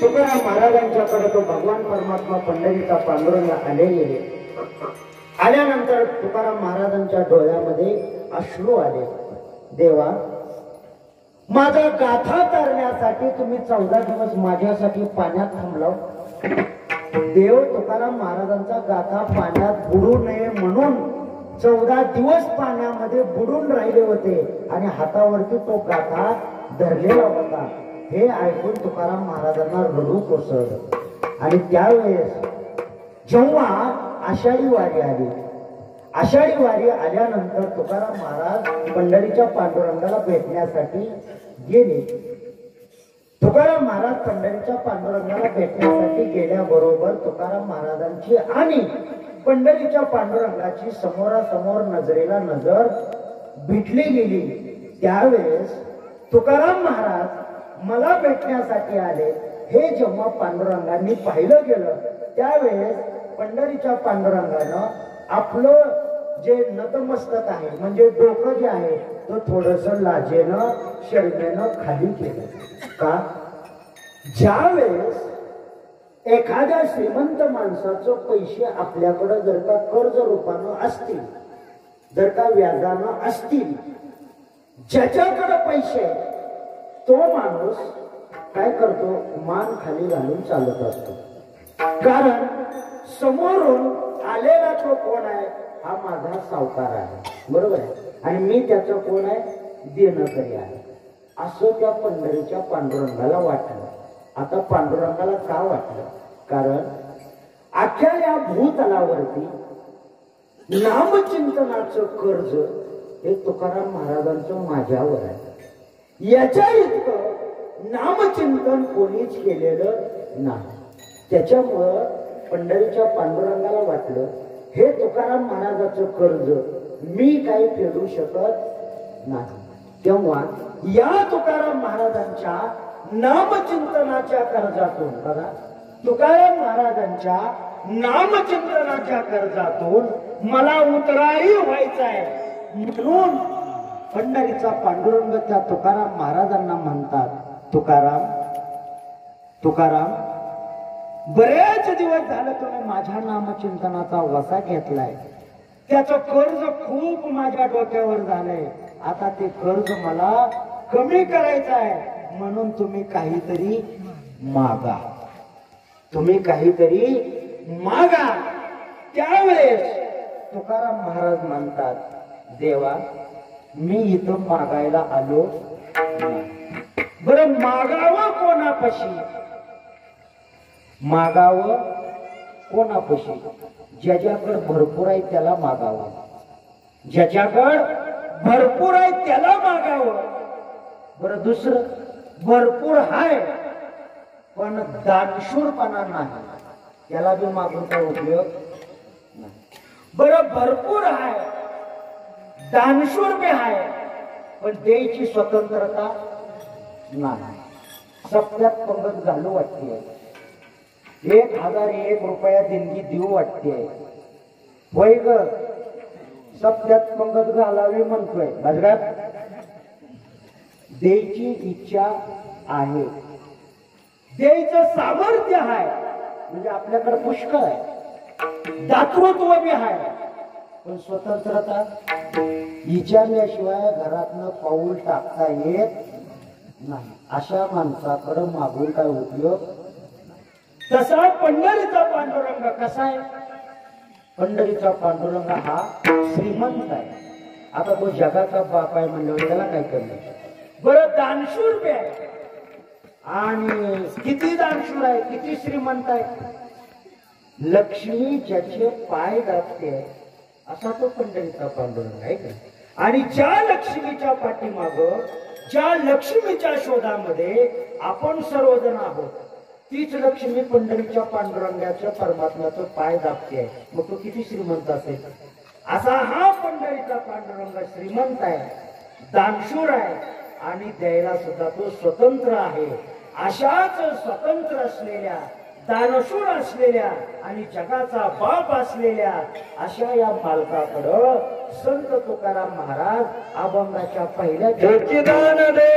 तुकाराम महाराजांच्याकडे तो भगवान परमात्मा पंढरीचा पांडुरंग आलेले. आल्यानंतर तुकाराम महाराजांच्या डोळ्यामध्ये अश्रू आले. देवा, माझा गाथा तरण्यासाठी तुम्ही 14 दिवस माझ्यासाठी पाण्यात थांबलाव. देव तुकाराम महाराजांचा गाथा पाण्यात बुडू नये म्हणून 14 दिवस पाण्यामध्ये बुडून राहिले होते आणि हातावरती तो गाथा धरलेला होता. हे ऐकून तुकाराम महाराजांना रडू कोसळलं. आणि त्यावेळेस जेव्हा आषाढी वारी आली, आषाढी वारी आल्यानंतर तुकाराम महाराज पंढरीच्या पांडुरंगाला भेटण्यासाठी गेले. तुकाराम महाराज पंढरीच्या पांडुरंगाला भेटण्यासाठी गेल्याबरोबर तुकाराम महाराजांची आणि पंढरीच्या पांडुरंगाची समोरासमोर नजरेला नजर भेटली गेली. त्यावेळेस तुकाराम महाराज मला भेटण्यासाठी आले हे जेव्हा पांडुरंगांनी पाहिलं गेलं, त्यावेळेस पंढरीच्या पांडुरंगानं आपलं जे नतमस्तक आहे म्हणजे डोकं जे आहे तो थोडस लाजेनं शर्मेनं खाली केलं. का? ज्यावेळेस एखाद्या श्रीमंत माणसाचं पैसे आपल्याकडं जर का कर्ज रूपानं असतील, जर का व्याजानं असतील, ज्याच्याकडे पैसे तो माणूस काय करतो? मान खाली घालून चालत असतो. कारण समोरून आलेला तो कोण आहे? हा माझा सावकार आहे, बरोबर आहे, आणि मी त्याचं कोण आहे? देणकरी आहे. असं त्या पंढरीच्या पांडुरंगाला वाटलं. आता पांडुरंगाला का वाटलं? कारण अख्ख्या या भूतलावरती नामचिंतनाचं कर्ज हे तुकाराम महाराजांचं माझ्यावर आहे. याच्या इतकं नामचिंतन कोणीच केलेलं नाही. त्याच्यामुळं पंढरीच्या पांडुरंगाला वाटलं हे तुकाराम महाराजाचं कर्ज मी काही फेडू शकत नाही. तेव्हा या तुकाराम महाराजांच्या नामचिंतनाच्या कर्जातून, बघा, तुकाराम महाराजांच्या नामचिंतनाच्या कर्जातून मला उतराई व्हायचा आहे म्हणून पंढरीचा पांडुरंग त्या तुकाराम महाराजांना म्हणतात, तुकाराम, तुकाराम, बरेच दिवस झाले तुम्ही माझ्या नामचिंतनाचा वसा घेतलाय. त्याचं कर्ज खूप माझ्या डोक्यावर झालंय. आता ते कर्ज मला कमी करायचं आहे म्हणून तुम्ही काहीतरी मागा, तुम्ही काहीतरी मागा. त्यावेळेस तुकाराम महाराज म्हणतात, देवा, मी इथं मागायला आलो नाही. बरं, मागावं कोणापाशी? मागावं कोणापाशी? ज्याच्याकडे भरपूर आहे त्याला मागावं. ज्याच्याकडे भरपूर आहे त्याला मागावं. बरं, दुसरं, भरपूर आहे पण दानशूरपणा नाही, त्याला बी मागून काय उपयोग नाही. बरं, भरपूर आहे, दानशूर बी आहे, पण द्यायची स्वतंत्रता नाही. सप्त्यात पंगत घालू वाटते, 1001 रुपया देणगी देऊ वाटते. होय ग, सप्त्यात पंगत घालावी म्हणतोय. बजगात द्यायची इच्छा आहे, द्यायचं सामर्थ्य आहे, म्हणजे आपल्याकडे पुष्कळ आहे, दातृत्व बी आहे, पण स्वतंत्रता विचारल्याशिवाय घरातनं पाऊल टाकता येत नाही. अशा माणसाकडे मागून काय उपयोग? तसा पंढरीचा पांडुरंग कसा आहे? पंढरीचा पांडुरंग हा श्रीमंत आहे. आता तो जगाचा बाप आहे म्हणल्यावर त्याला काय करणार? बरं दानशूर बी आहे आणि किती दानशूर आहे, किती श्रीमंत आहे. लक्ष्मी ज्याचे पाय दाबते असा तो पंढरीचा पांडुरंग आहे का. आणि ज्या लक्ष्मीच्या पाठीमाग, ज्या लक्ष्मीच्या शोधामध्ये आपण सर्वजण आहोत, तीच लक्ष्मी पंढरीच्या पांडुरंगाच्या परमात्म्याचं पाय दाबते. मग तो किती श्रीमंत असेल. असा हा पंढरीचा पांडुरंग श्रीमंत आहे, दानशूर आहे आणि द्यायला सुद्धा तो स्वतंत्र आहे. अशाच स्वतंत्र असलेल्या, दानशूर असलेल्या आणि जगाचा बाप असलेल्या अशा या मालकाकडं संत तुकाराम महाराज अभंगाच्या पहिल्या दान दे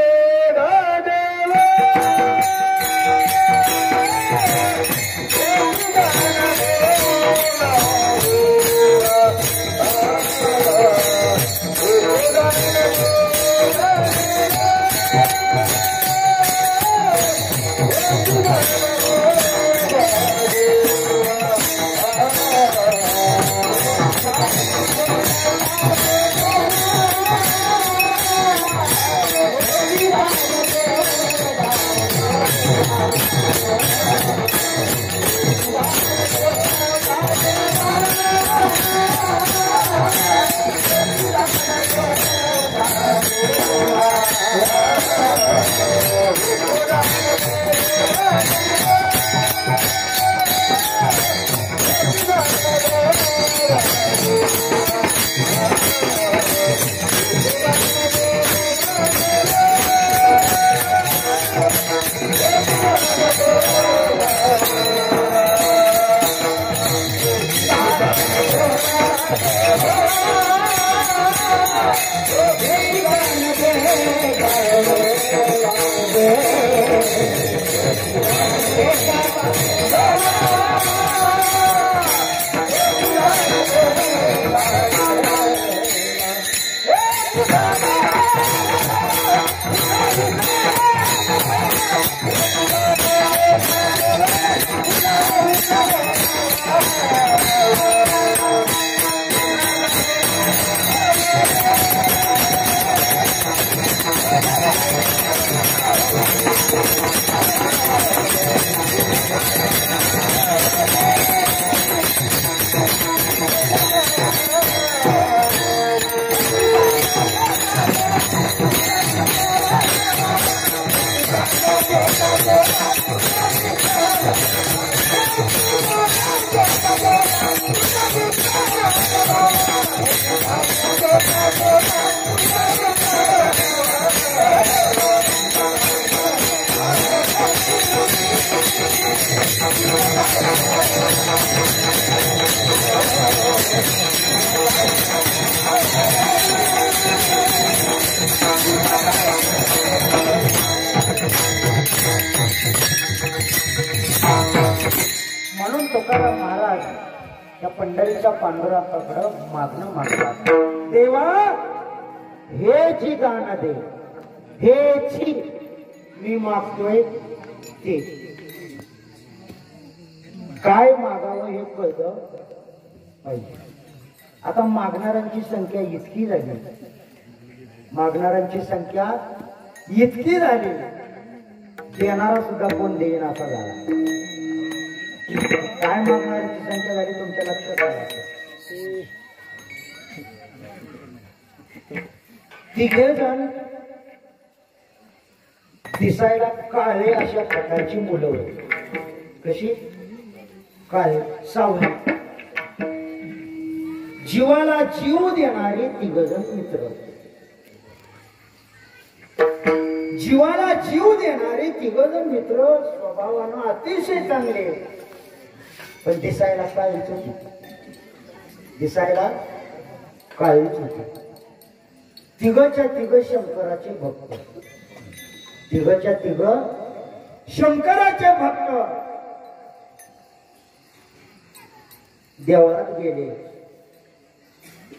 म्हणून तुकाराम महाराज त्या पंढरीच्या पांडुरंगाकडं मागणं मागतात. देवा हे जी गाणं दे, हे जी मी मागतोय ते. काय मागावं हे कळतं पाहिजे. आता मागणाऱ्यांची संख्या इतकी झाली, मागणाऱ्यांची संख्या इतकी झाली, देणारा सुद्धा कोण देईन असा झाला. काय मागणाऱ्यांची संख्या झाली तुमच्या लक्षात आलं. तिघे जण दिसायला काळे अशा प्रकारची मुलं होती. कशी? काळे, सावली, जीवाला जीव देणारे तिघजण मित्र. जीवाला जीव देणारे तिघजण मित्र, स्वभावानं अतिशय चांगले, पण दिसायला काळीच होती. दिसायला काळीच होती. तिघच्या तिघ शंकराचे भक्त, तिघच्या तिघ शंकराचे भक्त. देवात गेले.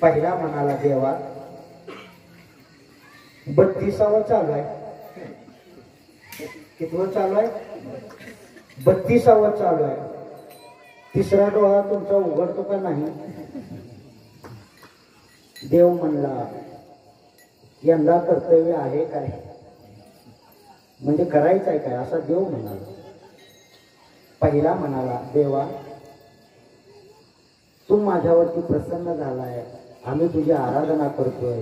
पहिला म्हणाला, देवा 32वा चालू आहे. कितवं चालू आहे? 32वा चालू आहे. तिसरा डोळा तुमचा उघडतो का नाही? देव म्हणला, यंदा कर्तव्य आहे काय, म्हणजे करायचं आहे काय असा देव म्हणाला. पहिला म्हणाला, देवा तू माझ्यावरती प्रसन्न झालाय, आम्ही तुझी आराधना करतोय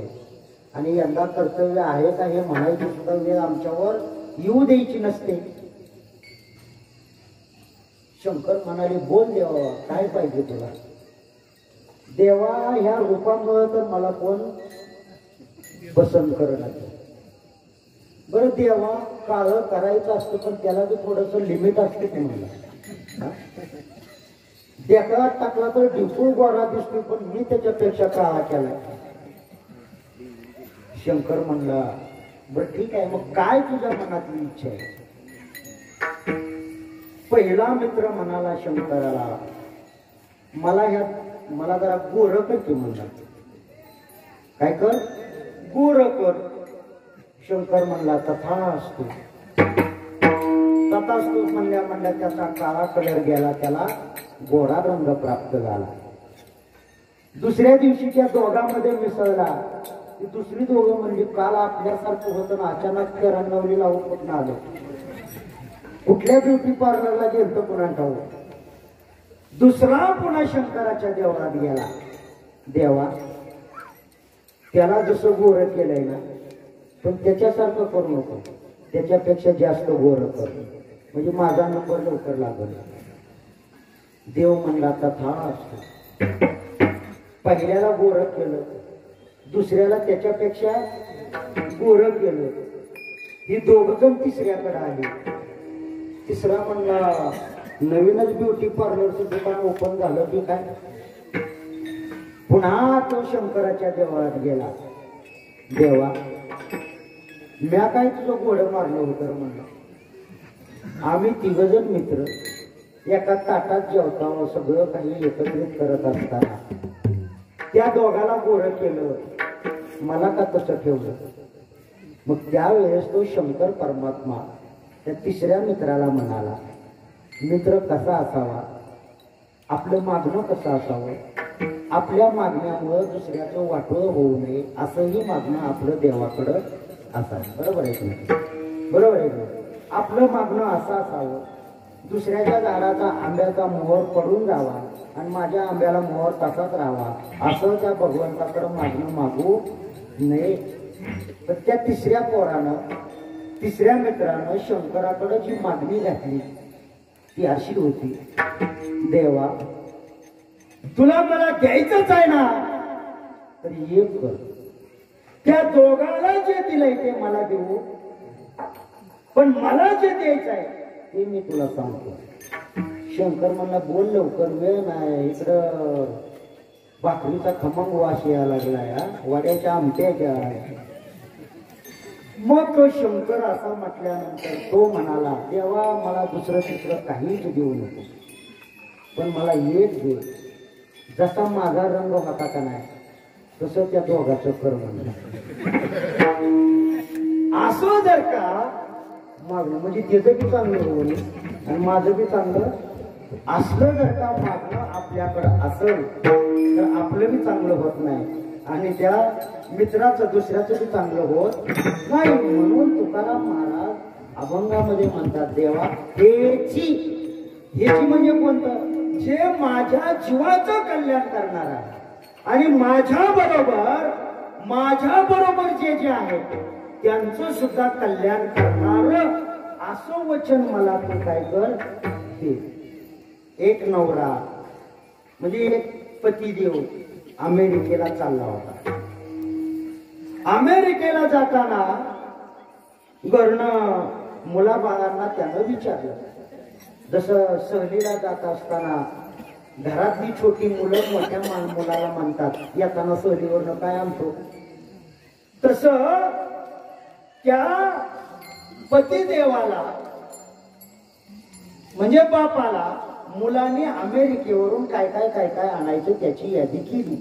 आणि यंदा कर्तव्य आहे का हे म्हणायची सुद्धा वेळ आमच्यावर येऊ द्यायची नसते. शंकर म्हणाले, बोल देवा काय पाहिजे तुला. देवा ह्या रूपामुळे तर मला कोण पसंत करणार. बरं देवा काळं करायचं असतं पण त्याला बी थोडस लिमिट असते की मला. देकळात टाकला तर डिपूळ गोरा दिसतो पण मी त्याच्यापेक्षा काळा केला. शंकर म्हणला, बरं ठीक आहे, मग काय तुझ्या मनातली इच्छा आहे. पहिला मित्र म्हणाला शंकराला, मला जरा गोर कर की म्हणला. काय कर, गोर कर. शंकर म्हणला, तथास्तु. तथास्तु म्हणल्या त्याचा काळा कलर गेला, त्याला गोरा रंग प्राप्त झाला. दुसऱ्या दिवशी त्या दोघांमध्ये मिसळला. ती दुसरी दोघं म्हणजे काल आपल्यासारखं होतं ना, अचानक त्या रंगवली लावून कुठं आलं, कुठल्या ब्युटी पार्लरला गेलं तर पुन्हा ठाऊ. दुसरा पुन्हा शंकराच्या देवळात गेला. देवा त्याला जसं गोर केलंय ना, पण त्याच्यासारखं करू नको, त्याच्यापेक्षा जास्त गोर कर, म्हणजे माझा नंबर लवकर लागल. देव म्हणला, तथास्तु. पहिल्याला गोर केलं, दुसऱ्याला त्याच्यापेक्षा गोर केलं. ही दोघ जण तिसऱ्याकडे आली. तिसरा म्हणला, नवीनच ब्युटी पार्लरचं दुकान ओपन झालं की काय. पुन्हा तो शंकराच्या देवळात गेला. देवा म्या काय तुझं घोडं मारलं होतं म्हणलं. आम्ही तिघजण मित्र एका ताटात जेवता, सगळं काही एकत्रित करत असताना त्या दोघाला गोरं केलं, मला का तसं ठेवलं. मग त्यावेळेस तो शंकर परमात्मा त्या तिसऱ्या मित्राला म्हणाला, मित्र कसा असावा, आपलं मागणं कसं असावं, आपल्या मागण्यामुळं दुसऱ्याचं वाटोळं होऊ नये असंही मागणं आपलं देवाकडं असावं. बरोबर आहे तुम्ही, बरोबर आहे. आपलं मागणं असं असावं, दुसऱ्याच्या झाडाचा आंब्याचा मोहर पडून जावा आणि माझ्या आंब्याला मोहर तसाच राहावा, असं त्या भगवंताकडं मागणं मागू नये. तर त्या तिसऱ्या पोरानं, तिसऱ्या मित्रानं शंकराकडे जी मागणी घातली ती अशी होती, देवा तुला मला द्यायचंच आहे ना, तर एक कर, त्या दोघांना जे दिलंय ते मला देऊ, पण मला जे द्यायचं आहे ते मी तुला सांगतो. शंकर म्हणला, बोल लवकर, वेळ नाही, इकडं भाकरीचा खमंग वास यायला लागलाय, वड्याच्या आमट्याच्या. मग तो शंकर असा म्हटल्यानंतर तो म्हणाला, देवा मला दुसरं तिसरं काहीच देऊ नको, पण मला एक दे, जसा माझा रंग होता का नाही तसं त्या दोघाचं कर म्हणलं. असं जर का मागणं, म्हणजे त्याचं बी चांगलं होईल आणि माझं बी चांगलं असलं जर का मागणं आपल्याकडं असेल तर आपलं बी चांगलं होत नाही आणि त्या मित्राचं दुसऱ्याचं बी चांगलं होत नाही. म्हणून तुकाराम महाराज अभंगामध्ये म्हणतात, देवा हेची म्हणजे कोणतं, जे माझ्या जीवाचं कल्याण करणार आहे आणि माझ्या बरोबर जे जे आहेत त्यांचं सुद्धा कल्याण करणार असं वचन मला तू काय कर दे. एक नवरा म्हणजे एक पतिदेव अमेरिकेला चालला होता. अमेरिकेला जाताना घरनं मुलाबाळांना त्यानं विचारलं, जसं सहलीला जात असताना घरातली छोटी मुलं मोठ्या मुलाला म्हणतात, येताना सहलीवरनं काय आणतो, तसं त्या पतिदेवाला म्हणजे बापाला मुलांनी अमेरिकेवरून काय काय आणायचं त्याची यादी केली.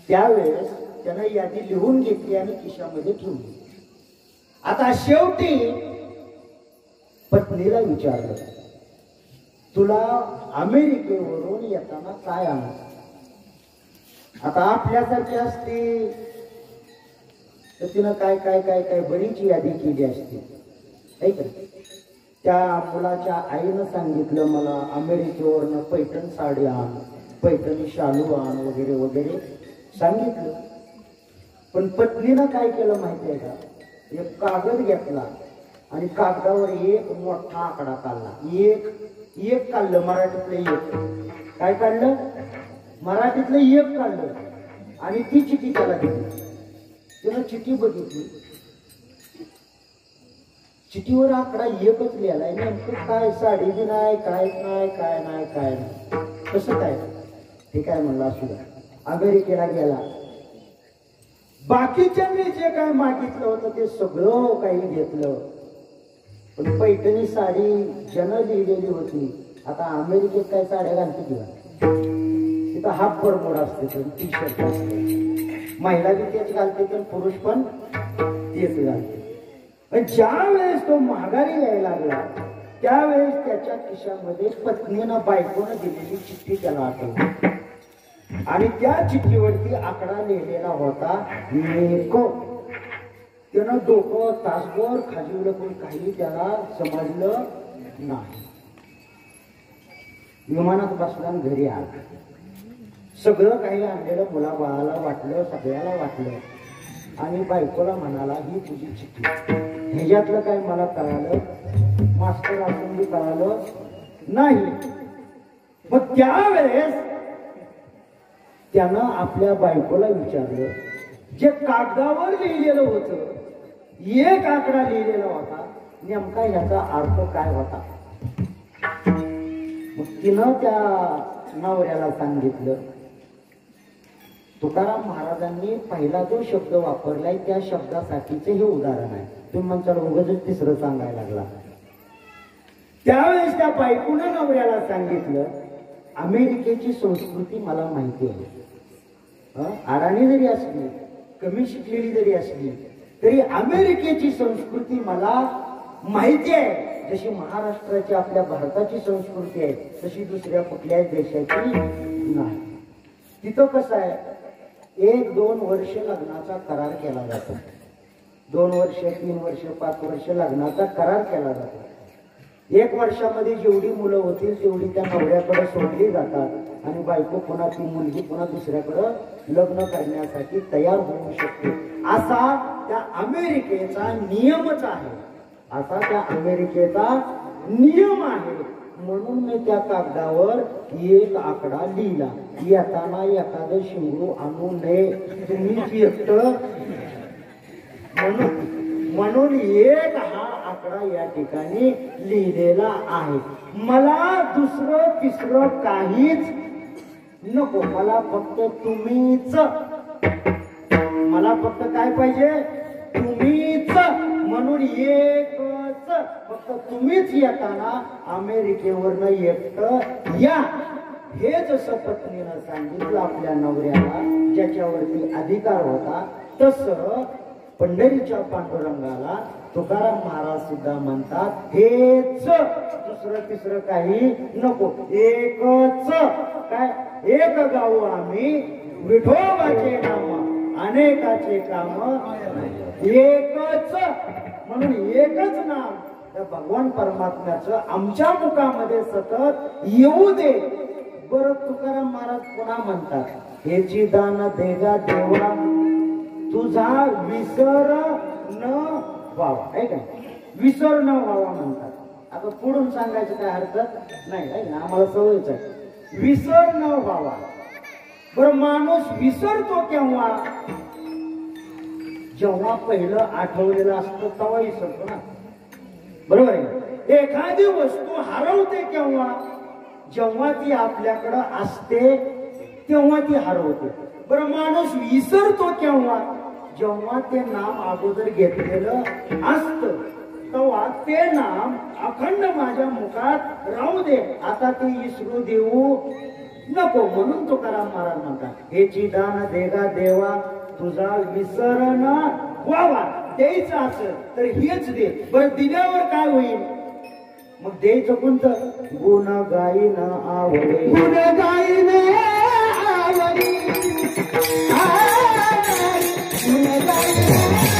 त्यावेळेस त्यानं यादी लिहून घेतली आणि खिशामध्ये ठेवली. आता शेवटी पत्नीला विचारलं, तुला अमेरिकेवरून येताना काय आणलं. आता आपल्यासारखी असते तर तिनं काय काय काय काय बरीच यादी केली असते, ऐक. त्या मुलाच्या आईनं सांगितलं मला अमेरिकेवरनं पैठण साडी आण, पैठणी शालू आण वगैरे वगैरे सांगितलं. पण पत्नीनं काय केलं माहिती आहे का, एक कागद घेतला आणि कागदावर एक मोठा आकडा काढला. एक काढलं मराठीतलं, एक काय काढलं मराठीतलं एक काढलं आणि ती चिठी त्याला दिली. त्यानं चिठी बघितली, चिठीवर आकडा एकच लिहिलाय. नेमकं काय साडी बी नाही, कायच नाही, काय नाही काय नाही, कसं काय. ते काय म्हणलं असू द्या, अमेरिकेला गेला. बाकीच्यांनी जे काय मागितलं होतं ते सगळं काही घेतलं, पण पैठणी साडी ज्यानं लिहिलेली होती. आता अमेरिकेत काय साड्या घालते किंवा तिथं हाफ बरमोड असते, तर टी शर्ट असते, महिला बी तेच घालते तर पुरुष पण तेच घालते. पण ज्या वेळेस तो माघारी यायला लागला त्यावेळेस त्याच्या खिशामध्ये पत्नीनं बायकोनं दिलेली चिठ्ठी त्याला आठवली आणि त्या चिठ्ठीवरती आकडा लिहिलेला होता neko. त्यानं डोकं तासभर खाजवलं पण काही त्याला समजलं नाही. विमानात बसला घरी आला, सगळं काही आणलेलं मुलाबाळाला वाटलं, सगळ्याला वाटलं आणि बायकोला म्हणाला ही तुझी चिठ्ठी. ह्याच्यातलं काय मला कळालं, मास्टर असून बी कळालं नाही. मग त्यावेळेस त्यानं आपल्या बायकोला विचारलं, जे कागदावर लिहिलेलं होतं, एक आकडा लिहिलेला होता, नेमका ह्याचा अर्थ काय होता. मग तिनं त्या नवऱ्याला सांगितलं. तुकाराम महाराजांनी पहिला जो शब्द वापरलाय त्या शब्दासाठीचे हे उदाहरण आहे. तुम्ही म्हणताल उगाच तिसरं सांगायला लागला. त्यावेळेस त्या बायकोनं नवऱ्याला सांगितलं, अमेरिकेची संस्कृती मला माहिती आहे. आडाणी जरी असली, कमी शिकलेली जरी असली तरी अमेरिकेची संस्कृती मला माहिती आहे. जशी महाराष्ट्राची आपल्या भारताची संस्कृती आहे तशी दुसऱ्या कुठल्याच देशाची नाही. तिथं कसं आहे, 1-2 वर्ष लग्नाचा करार केला जातो, 2 वर्ष 3 वर्ष 5 वर्ष लग्नाचा करार केला जातो. 1 वर्षामध्ये जेवढी मुलं होतील तेवढी त्या नवऱ्याकडे सोडली जातात आणि बायको पुन्हा ती मुलगी पुन्हा दुसऱ्याकडं लग्न करण्यासाठी तयार होऊ शकते. असा त्या अमेरिकेचा नियमच आहे, असा त्या अमेरिकेचा नियम आहे. म्हणून मी त्या कागदावर एक आकडा लिहिला. येताना एखादं शिंगरू आणू नये, तुम्हीच एकटं म्हणून एक हा आकडा या ठिकाणी लिहिलेला आहे. मला दुसरं तिसरं काहीच नको, मला फक्त तुम्हीच, मला फक्त काय पाहिजे, तुम्हीच. म्हणून एकच, फक्त तुम्हीच येताना अमेरिकेवरनं एकटं या. हे जसं पत्नीनं सांगितलं आपल्या नवऱ्याला, ज्याच्यावरती अधिकार होता, तसं पंढरीच्या पांडुरंगाला तुकाराम महाराज सुद्धा म्हणतात, हेच, दुसरं तिसरं काही नको, एकच. काय, एक गाऊ आम्ही विठोबाचे नाम, अनेकाचे काम एकच. म्हणून एकच नाम त्या भगवान परमात्म्याचं आमच्या मुखामध्ये सतत येऊ दे. बरं, तुकाराम महाराज पुन्हा म्हणतात, हेची दान देगा देवा, तुझा विसर न व्हावा. आहे का, विसर न व्हावा म्हणतात. आता पुढून सांगायचं काय हरकत नाही, आहे ना, आम्हाला सवयच आहे. विसर न व्हावा. बरं, माणूस विसरतो केव्हा, जेव्हा पहिलं आठवलेलं असतं तेव्हा विसरतो ना, बरोबर आहे. एखादी वस्तू हरवते केव्हा, जेव्हा ती आपल्याकडं असते तेव्हा ती हरवते. बरं, माणूस विसरतो केव्हा, जेव्हा ते नाम अगोदर घेतलेलं असतं तेव्हा ते नाम अखंड माझ्या मुखात राहू दे, आता ते विसरू देऊ नको. म्हणून तुकाराम महाराज म्हणतात, हेची दान देगा देवा, तुझा विसर न व्हावा. द्यायचं असेल तर हेच दे. बरं, दिल्यावर काय होईल, मग द्यायचं कोणतं, गुण गायी न आवडे, गुण गायी न आवडे, गुण गायी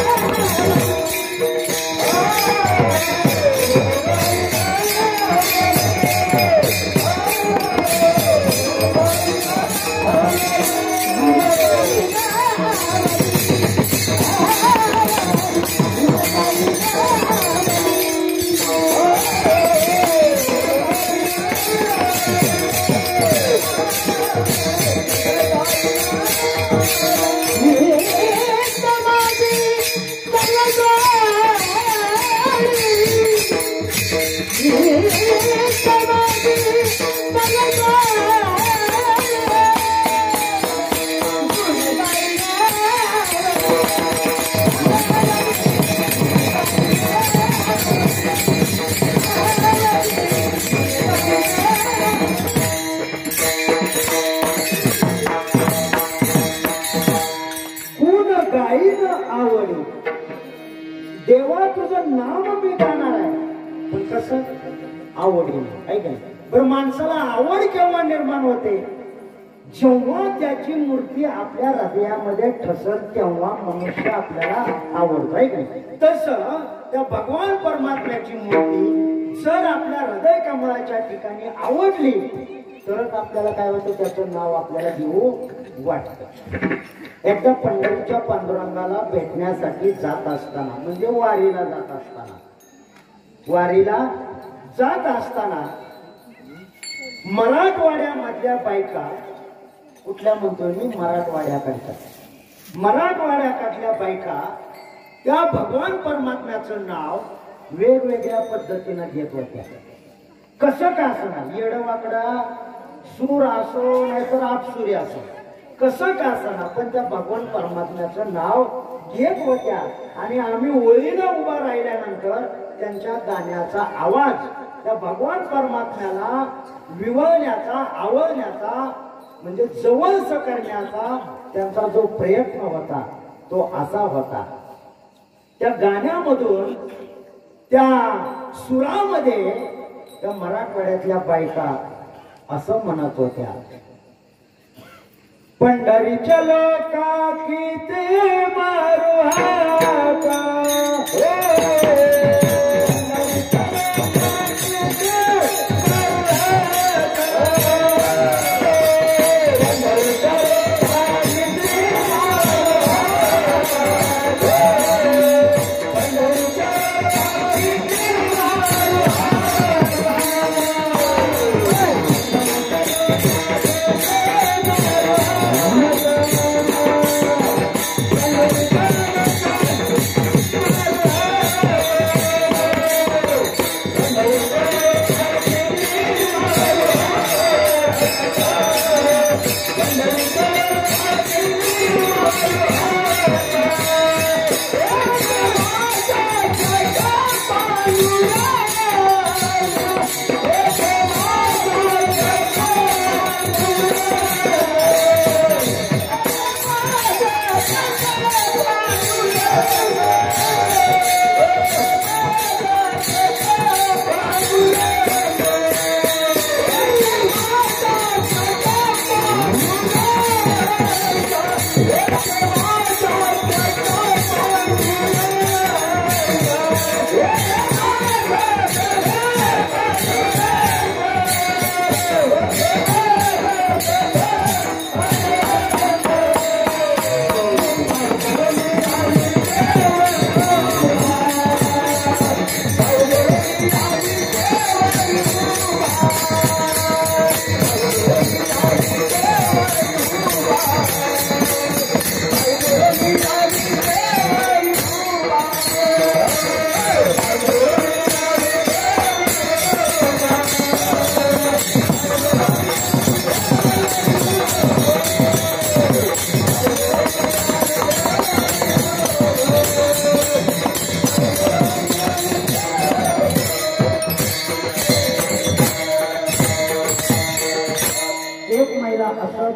आवड येणे आहे का नाही? बरं, माणसाला आवड केव्हा निर्माण होते? जेव्हा त्याची मूर्ती आपल्या हृदयामध्ये ठसल तेव्हा मनुष्य आपल्याला आवडतो आहे का नाही? तसं त्या भगवान परमात्म्याची मूर्ती जर आपल्या हृदय कमळाच्या ठिकाणी आवडली तरच आपल्याला काय होतं, त्याचं नाव आपल्याला घेऊ वाटतं. एकदा पंढरीच्या पांडुरंगाला भेटण्यासाठी जात असताना, म्हणजे वारीला जात असताना मराठवाड्यामधल्या बायका, कुठल्या म्हणतोय मी? मराठवाड्याकडच्या. मराठवाड्याकडल्या बायका त्या भगवान परमात्म्याचं नाव वेगवेगळ्या पद्धतीनं घेत होत्या. कसं का असणार, येडवाकडा सूर असो नाहीतर आपसुरी असो, कसं का असणार, पण त्या भगवान परमात्म्याचं नाव घेत होत्या. आणि आम्ही ओळीनं उभा राहिल्यानंतर त्यांच्या गाण्याचा आवाज त्या भगवान परमात्म्याला विवळण्याचा, आवळण्याचा, म्हणजे जवळच करण्याचा त्यांचा जो प्रयत्न होता तो असा होता. त्या गाण्यामधून, त्या सुरामध्ये त्या मराठवाड्यातल्या बायका असं म्हणत होत्या, पंढरीच्या लोका किती मारू हाका,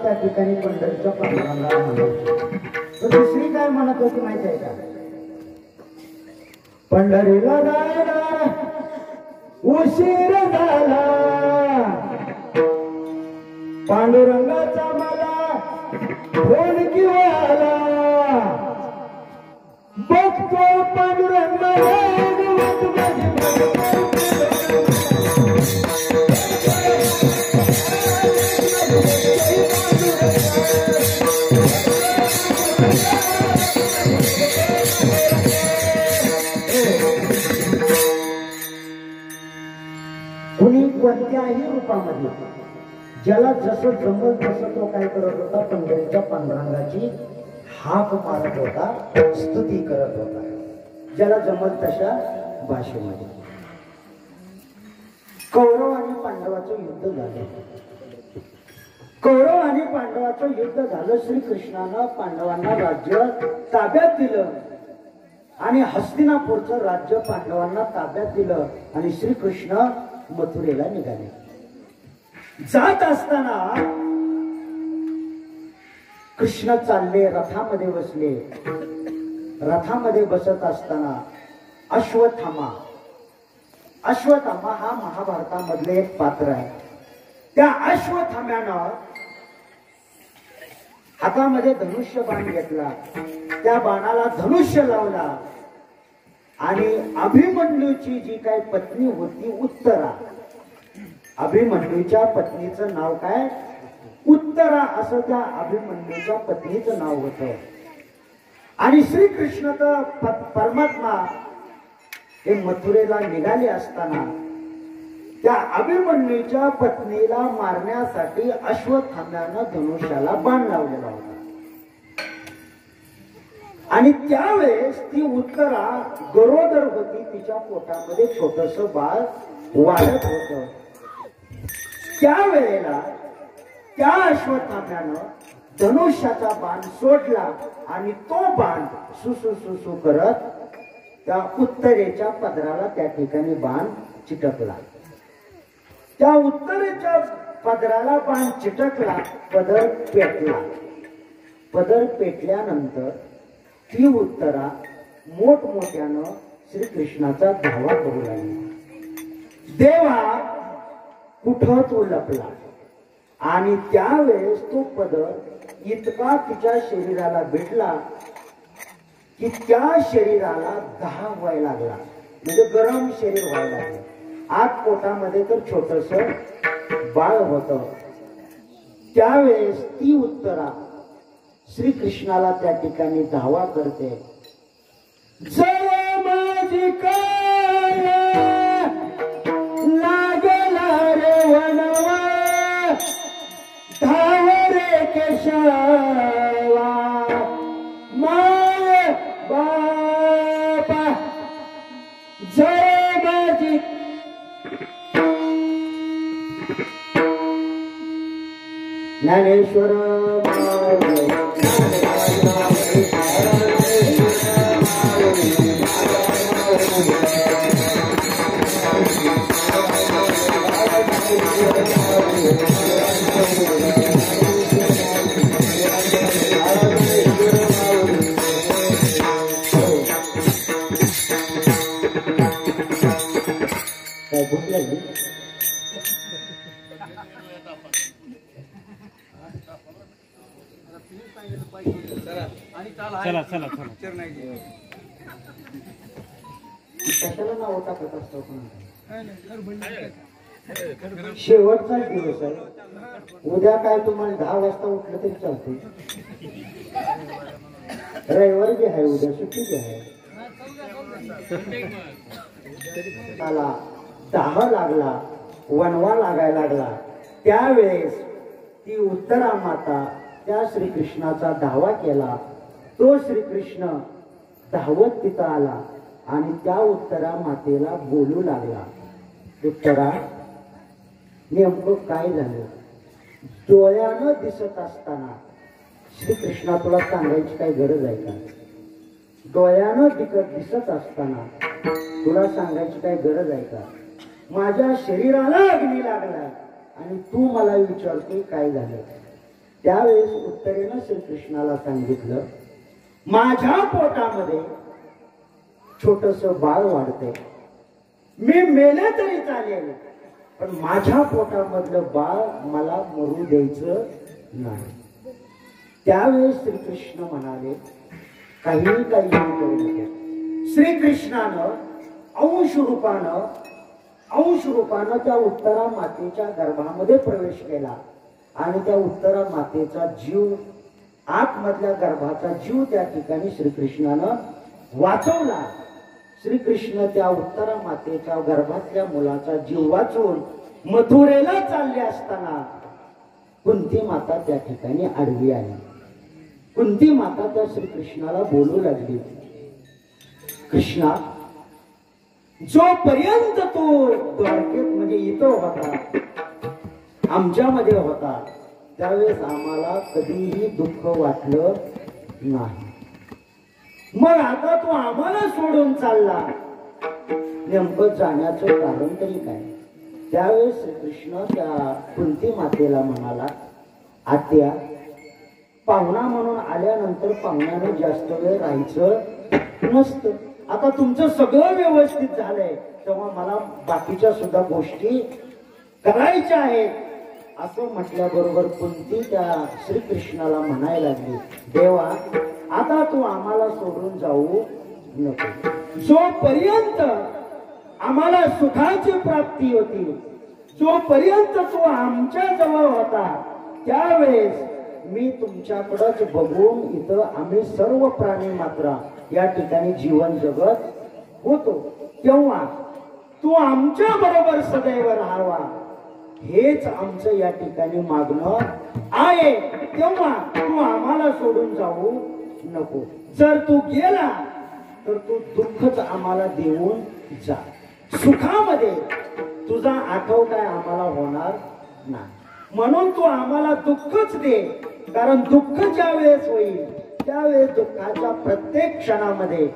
त्या ठिकाणी पंढरीच्या पांडुरंगाला म्हणायची. तर दुसरी काय म्हणत होती माहिती आहे का? पंढरीला जायला उशीर झाला, पांडुरंगाचा मला फोन किंवा आला, बघतो पांडुरंग कुणी कोणत्याही रूपामध्ये ज्याला जसं जमल तसं तो काय करत होता, पंढरीच्या पांडुरंगाची हाक मारत होता, स्तुती करत होता, ज्याला जमल तशा भाषेमध्ये. कौरव आणि पांडवाचं युद्ध झालं. कौरव आणि पांडवाचं युद्ध झालं. श्रीकृष्णानं पांडवांना राज्य ताब्यात दिलं आणि हस्तिनापूरचं राज्य पांडवांना ताब्यात दिलं आणि श्रीकृष्ण मथुरेला निघाले. जात असताना कृष्ण चालले, रथामध्ये बसले. रथामध्ये बसत असताना अश्वत्थामा अश्वत्थामा हा महाभारतामधले एक पात्र आहे. त्या अश्वत्थाम्यानं हातामध्ये धनुष्य बाण घेतला, त्या बाणाला धनुष्य लावला आणि अभिमन्यूची जी काही पत्नी होती उत्तरा, अभिमन्यूच्या पत्नीचं नाव काय? उत्तरा असं त्या अभिमन्यूच्या पत्नीचं नाव होतं. आणि श्रीकृष्ण तर परमात्मा हे मथुरेला निघाले असताना त्या अभिमन्यूच्या पत्नीला मारण्यासाठी अश्वत्थाम्यानं धनुष्याला बाण लावलेला होता. आणि त्यावेळेस ती उत्तरा गरोदर होती, तिच्या पोटामध्ये छोटस बाळ वाढत होत. त्यावेळेला त्या अश्वत्थाम्यानं धनुष्याचा बाण सोडला आणि तो बाण सुसू सुसू करत त्या उत्तरेच्या पदराला त्या ठिकाणी बाण चिटकला. त्या उत्तरेच्या पदराला बाण चिटकला, पदर पेटला. पदर पेटल्यानंतर ती उत्तरा मोठमोठ्यानं श्रीकृष्णाचा धावा करू लागली. देवा कुठं तो लपला. आणि त्यावेळेस तो पदर इतका तिच्या शरीराला भेटला की त्या शरीराला दाह व्हायला लागला, म्हणजे गरम शरीर व्हायला लागलं. आत पोटामध्ये तर छोटस बाळ होत. त्यावेळेस ती उत्तरा श्रीकृष्णाला त्या ठिकाणी धावा करते. जय माझी काय लागला रे वनवा, धाव रे केशवा, माय बापा जय माझी. ज्ञानेश्वर काय भूक लागली? चला चला चला कशाला नाव टाकत असतो आपण? शेवटचा दिवस आहे. उद्या काय तुम्हाला 10 वाजता उठलं तरी चालते. रविवार बी आहे, उद्या सुट्टी बी आहे. त्याला दाह लागला, वनवा लागायला लागला. त्यावेळेस ती उत्तरा माता त्या श्रीकृष्णाचा धावा केला. तो श्रीकृष्ण धावत तिथं आला आणि त्या उत्तरा मातेला बोलू लागला. उत्तरा, नेमकं काय झालं? डोळ्यानं दिसत असताना श्रीकृष्णा तुला सांगायची काय गरज आहे का? डोळ्यानं दिसत असताना तुला सांगायची काय गरज आहे का? माझ्या शरीराला अग्नी लागला आणि तू मला विचारते काय झालं? त्यावेळेस उत्तरेनं श्रीकृष्णाला सांगितलं, माझ्या पोटामध्ये छोटस बाळ वाढते. मी मेले तरी चालेल, पण माझ्या पोटामधलं बाळ मला मरू द्यायचं नाही. त्यावेळेस श्रीकृष्ण म्हणाले, काही करू नये. श्रीकृष्णानं अंश रूपानं त्या उत्तरा मातेच्या गर्भामध्ये प्रवेश केला आणि त्या उत्तरा मातेचा जीव, आतमधल्या गर्भाचा जीव त्या ठिकाणी श्रीकृष्णानं वाचवला. श्रीकृष्ण त्या उत्तरा मातेच्या गर्भातल्या मुलाचा जीव वाचवून मथुरेला चालले असताना कुंती माता त्या ठिकाणी आडवी आली. कुंती माता त्या श्रीकृष्णाला बोलू लागली, कृष्णा, जोपर्यंत तो द्वारकेत म्हणजे इथं होता, आमच्यामध्ये होता, त्यावेळेस आम्हाला कधीही दुःख वाटलं नाही. मग आता तो आम्हाला सोडून चालला, नेमकं जाण्याचं कारण तरी काय? त्यावेळेस श्रीकृष्ण त्या कुंती मातेला म्हणाला, आत्या, पाहुणा म्हणून आल्यानंतर पाहुण्यानं जास्त वेळ राहायचं नसतं. आता तुमचं सगळं व्यवस्थित झालंय, तेव्हा मला बाकीच्या सुद्धा गोष्टी करायच्या आहेत असं म्हटल्याबरोबर कुंती त्या श्रीकृष्णाला म्हणायला लागली, देवा आता तू आम्हाला सोडून जाऊ नको. जोपर्यंत आम्हाला सुखाची प्राप्ती होती, जोपर्यंत तू आमच्या जवळ होता, त्यावेळेस मी तुमच्याकडेच बघून इथं आम्ही सर्व प्राणी मात्र या ठिकाणी जीवन जगत होतो. तेव्हा तू आमच्या बरोबर सदैव राहावा हेच आमचं या ठिकाणी मागणं आहे. तेव्हा तू आम्हाला सोडून जाऊ नको. जर तू गेला तर तू दुःखच आम्हाला देऊन जा. सुखामध्ये तुझा आठव काय आम्हाला होणार नाही. म्हणून तू आम्हाला दुःखच दे. कारण दुःख ज्या वेळेस होईल त्यावेळेस दुःखाच्या प्रत्येक क्षणामध्ये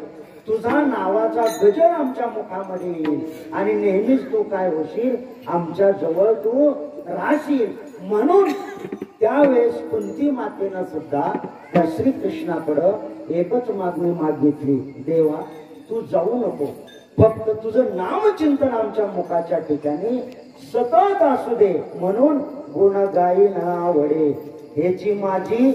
तुझा नावाचा गजर आमच्या मुखामध्ये येईल आणि नेहमीच तू काय होशील, आमच्या जवळ तू राहशील. म्हणून त्यावेळेस कुंती मातेनं सुद्धा त्या श्रीकृष्णाकडं एकच मागणी मागितली, देवा तू जाऊ नको, फक्त तुझं नामचिंतन आमच्या मुखाच्या ठिकाणी सतत असू दे. म्हणून गुण गायीना वडे हेची माझी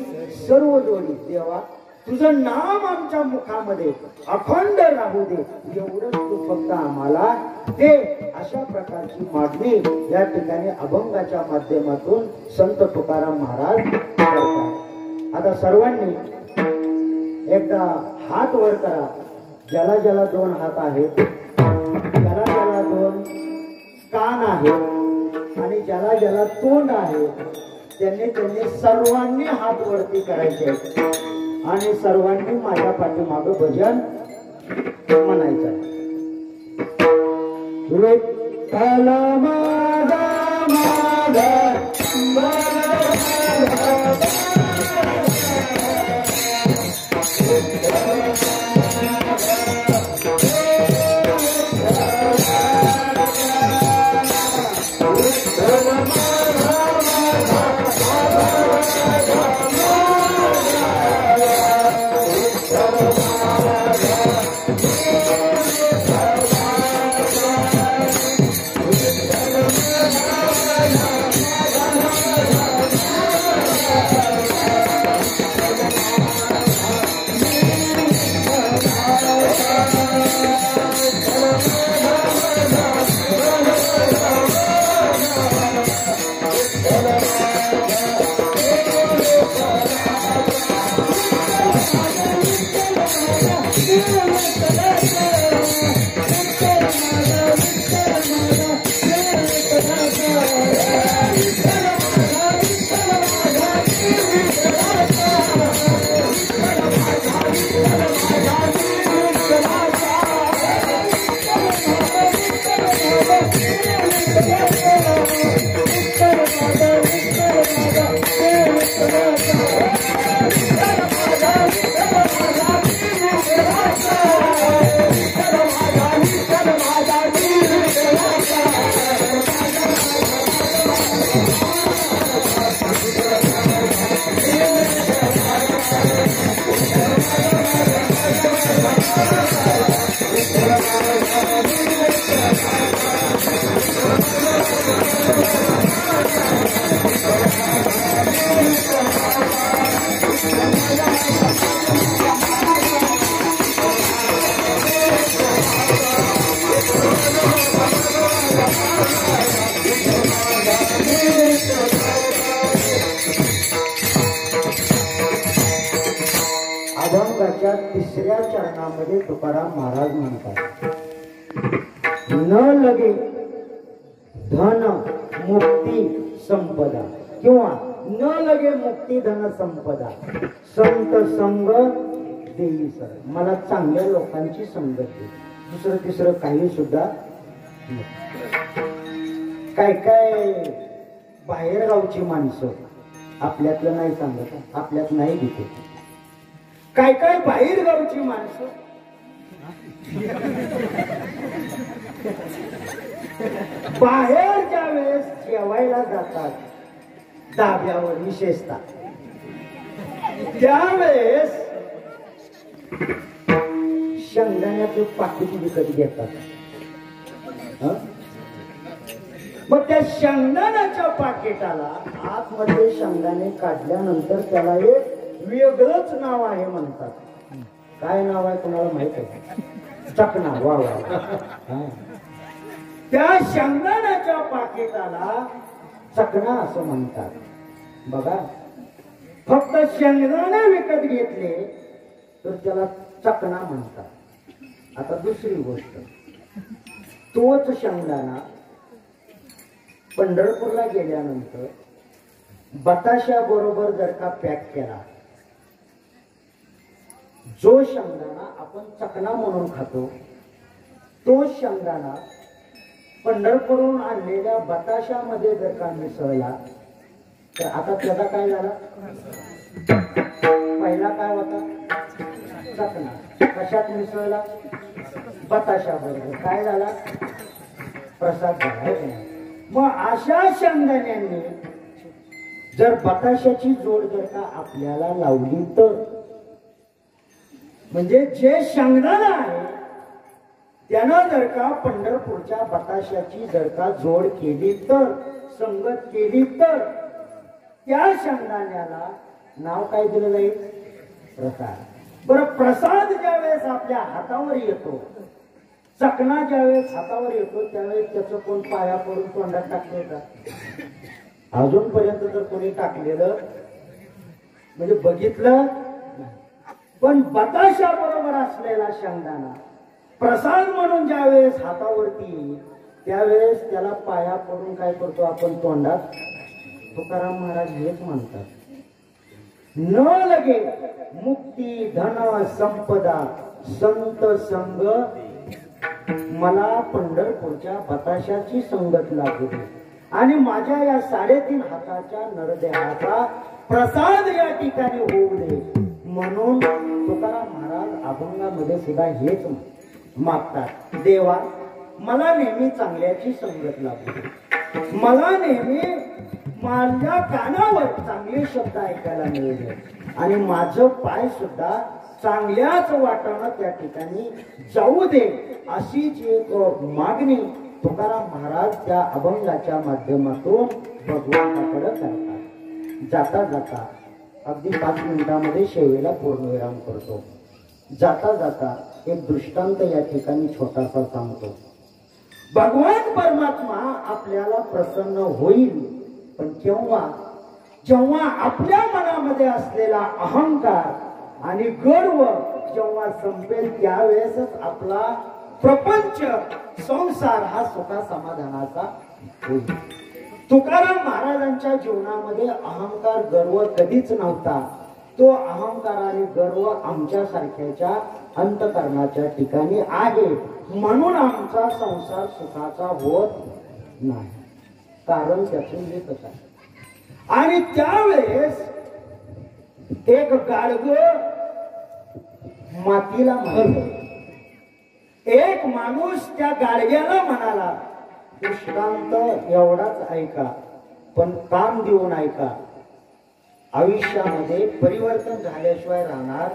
सर्व जोडी. देवा तुझं नाम आमच्या मुखामध्ये अखंड राहू दे, एवढंच तू फक्त आम्हाला दे. अशा प्रकारची मागणी या ठिकाणी अभंगाच्या माध्यमातून संत तुकाराम महाराज करतात. आता सर्वांनी एकदा हात वर करा. ज्याला ज्याला दोन हात आहेत, ज्याला ज्याला दोन कान आहेत आणि ज्याला ज्याला तोंड आहे, त्यांनी सर्वांनी हात वरती करायचे आणि सर्वांनी माझ्या पाठीमागं भजन म्हणायचं. अभंगाच्या तिसऱ्या चरणामध्ये तुकाराम महाराज म्हणतात, न लगे धन मुक्ती संपदा किंवा न लगे मुक्ती धन संपदा संत संग देई सर. मला चांगल्या लोकांची संगत दे. दुसरं तिसरं काही सुद्धा काय काय बाहेर गावची माणसं आपल्यातलं नाही सांगत, आपल्यात नाही देते. काय काय बाहेर गावची माणसं बाहेर ज्या वेळेस जेवायला जातात धाब्यावर विशेषतः, त्यावेळेस शेंगदाण्याचं पाकिट विकत घेतात हं? मग त्या शेंगदाण्याच्या पाकिटाला आतमध्ये शेंगदाणे काढल्यानंतर त्याला एक वेगळंच नाव आहे म्हणतात. काय नाव आहे कोणाला माहित आहे? चकना. वा वा. त्या शेंगदाण्याच्या पाकिटाला चकना असं म्हणतात. बघा, फक्त शेंगदाणे विकत घेतले तर त्याला चकना म्हणतात. आता दुसरी गोष्ट, तोच शेंगदाणा पंढरपूरला गेल्यानंतर बताशा बरोबर जर का पॅक केला, जो शेंगदाणा आपण चकना म्हणून खातो तो शेंगदाणा पंढरपूरहून आणलेल्या बताशामध्ये जर का मिसळला तर आता त्याचा काय झाला? पहिला काय होता? चकना. कशात मिसळला? बताशा बरोबर. काय झाला? प्रसाद झाला. मग अशा शेंगदाण्यांनी जर बताशाची जोड जर का आपल्याला लावली तर, म्हणजे जे शेंगदाणा आहे त्यानं जर का पंढरपूरच्या बताशाची जर का जोड केली तर, संगत केली तर, त्या शेंगदाण्याला नाव काय दिलं जाईल? प्रसाद. बरं, प्रसाद ज्यावेळेस आपल्या हातावर येतो, चकना ज्यावेळेस हातावर येतो त्यावेळेस त्याचं कोण पाया पडून तोंडात टाकले का? अजूनपर्यंत जर कोणी टाकलेलं म्हणजे बघितलं. पण बताशा बरोबर असलेला शेंगदाणा प्रसाद म्हणून ज्यावेळेस हातावरती त्यावेळेस त्याला पाया पडून काय करतो आपण? तोंडात. तुकाराम महाराज हेच म्हणतात, न लगे मुक्ती धन संपदा संत संग, मला पंढरपूरच्या बताशाची संगत लागू दे आणि माझ्या या 3.5 हाताच्या नरदेहाचा प्रसाद या ठिकाणी होऊ दे. म्हणून तुकाराम महाराज अभंगामध्ये सुद्धा हेच मागतात, देवा मला नेहमी चांगल्याची संगत लागू दे, मला नेहमी माझ्या कानावर चांगले शब्द ऐकायला मिळले आणि माझं पाय सुद्धा चांगल्याच वाटानं त्या ठिकाणी जाऊ दे, अशीच एक मागणी तुकाराम महाराज त्या अभंगाच्या माध्यमातून भगवंताकडे करतात. जाता जाता अगदी 5 मिनिटांमध्ये शेवेला पूर्णविराम करतो. जाता जाता एक दृष्टांत या ठिकाणी छोटासा सांगतो. भगवान परमात्मा आपल्याला प्रसन्न होईल पण केव्हा? जेव्हा आपल्या मनामध्ये असलेला अहंकार आणि गर्व जेव्हा संपेल त्यावेळेसच आपला प्रपंच संसार हा सुखा समाधानाचा होईल. तुकाराम महाराजांच्या जीवनामध्ये अहंकार गर्व कधीच नव्हता. तो अहंकार आणि गर्व आमच्या सारख्याच्या अंतकरणाच्या ठिकाणी आहे, म्हणून आमचा संसार सुखाचा होत नाही. कारण त्यातून एकच आहे. आणि त्यावेळेस एक गाडगं मातीला म्हणाला, एक माणूस त्या गाडग्याला म्हणाला, दृष्टांत एवढाच ऐका पण काम देऊन ऐका, आयुष्यामध्ये परिवर्तन झाल्याशिवाय राहणार.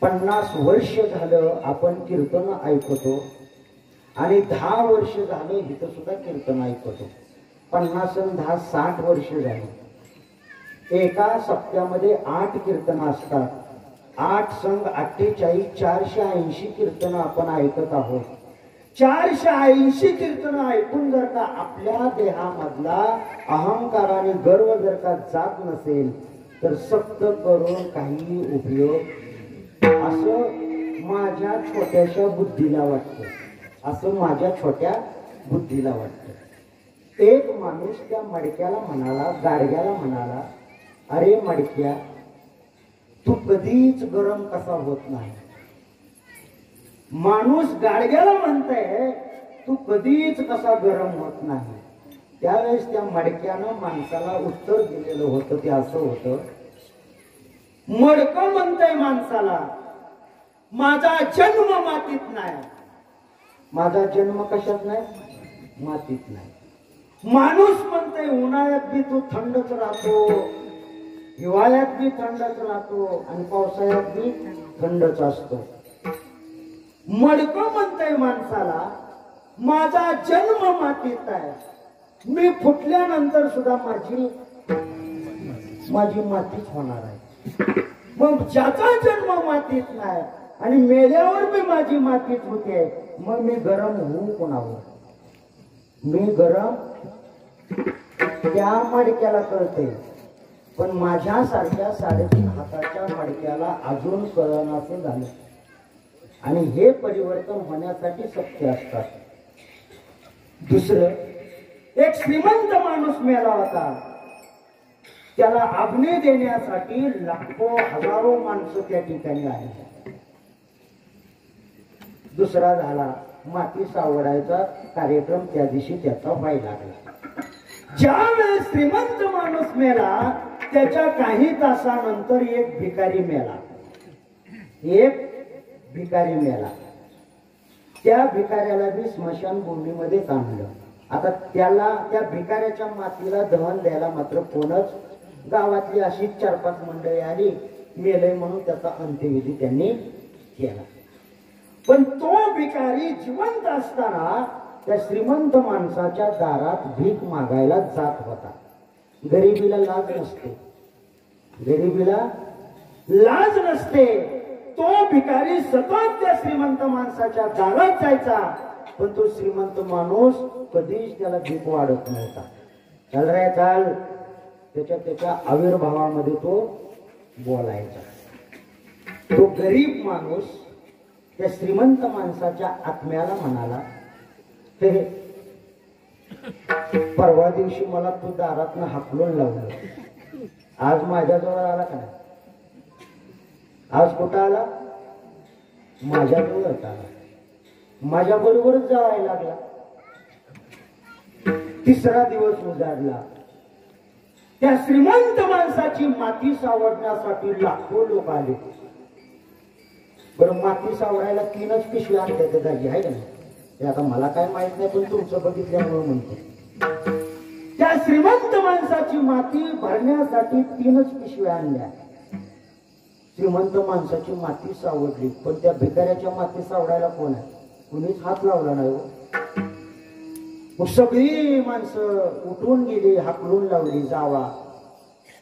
50 वर्ष झालं आपण कीर्तन ऐकतो आणि 10 वर्ष झालं इथं सुद्धा कीर्तन ऐकतो. 50 आणि 10 60 वर्ष झाली. एका सप्त्यामध्ये 8 कीर्तन असतात. 8 संग 48 480 कीर्तन आपण ऐकत आहोत. 480 कीर्तन ऐकून जर का आपल्या देहामधला अहंकार आणि गर्व जर का जात नसेल तर सक्त करून काही उपयोग, असं माझ्या छोट्याशा बुद्धीला वाटतं. असं माझ्या छोट्या बुद्धीला वाटतं. एक माणूस त्या मडक्याला म्हणाला, गाडग्याला म्हणाला, अरे मडक्या, तू कधीच गरम कसा होत नाही. माणूस गाडग्याला म्हणतंय तू कधीच कसा गरम होत नाही. त्यावेळेस त्या मडक्यानं माणसाला उत्तर दिलेलं होतं ते असं होतं, मडकं म्हणतंय माणसाला, माझा जन्म मातीत नाही. माझा जन्म कशात नाही? मातीत नाही. माणूस म्हणतोय उन्हाळ्यात बी तू थंडच राहतो, हिवाळ्यात बी थंडच राहतो आणि पावसाळ्यात बी थंडच असतो. मडकं म्हणतंय माणसाला, माझा जन्म मातीत आहे, मी फुटल्यानंतर सुद्धा माझी मातीच होणार आहे. मग ज्याचा जन्म मातीत नाही आणि मेल्यावर मी माझी मातीत होते, मग मी गरम होऊ कोणावर? मी गरम त्या मडक्याला कळते, पण माझ्यासारख्या 3.5 हाताच्या मडक्याला अजून कळनासं झालं. आणि हे परिवर्तन होण्यासाठी शक्य असतात. दुसरं, एक श्रीमंत माणूस मेला होता, त्याला अग्नी देण्यासाठी लाखो हजारो माणसं त्या ठिकाणी आली. दुसरा झाला, माती सावडायचा कार्यक्रम त्या दिवशी त्याचा व्हायला लागला. ज्यावेळेस श्रीमंत माणूस मेला, त्याच्या काही तासानंतर एक भिकारी मेला. एक भिकारी मेला. त्या भिकाऱ्याला बी स्मशानभूमीमध्ये आणलं. आता त्या भिकाऱ्याच्या मातीला दहन द्यायला मात्र कोणच, गावातली अशी 4-5 मंडळी आली, मेलय म्हणून त्याचा अंत्यविधी त्यांनी केला. पण तो भिकारी जिवंत असताना त्या श्रीमंत माणसाच्या दारात भीक मागायला जात होता. गरिबीला लाज नसते, गरिबीला लाज नसते. तो भिकारी सतत त्या श्रीमंत माणसाच्या दारात जायचा, पण तो श्रीमंत माणूस कधीच त्याला भीक वाढत नव्हता. चल रे चाल, त्याच्या आविर्भावामध्ये तो बोलायचा. तो गरीब माणूस त्या श्रीमंत माणसाच्या आत्म्याला म्हणाला, ते परवा दिवशी मला तू दारातनं हाकलून लावलं, आज माझ्याजवळ आला का नाही? आज कुठं आला? माझ्याजवळच आला, माझ्या बरोबरच जायला लागला. 3रा दिवस उजाडला. त्या श्रीमंत माणसाची माती सावडण्यासाठी लाखो लोक आले. बरं, माती सावडायला 3च पिशव्या आणल्या दाजी आहे का नाही? ते आता मला काय माहित नाही, पण तुमचं बघितल्यामुळे म्हणतो. त्या श्रीमंत माणसाची माती भरण्यासाठी 3च पिशव्या आणल्या. श्रीमंत माणसाची माती सावडली, पण त्या भिकाऱ्याच्या माती सावडायला कोण आहे? कुणीच हात लावला नाही. मग सगळी माणसं उठून गेली, हाकलून लावली, जावा.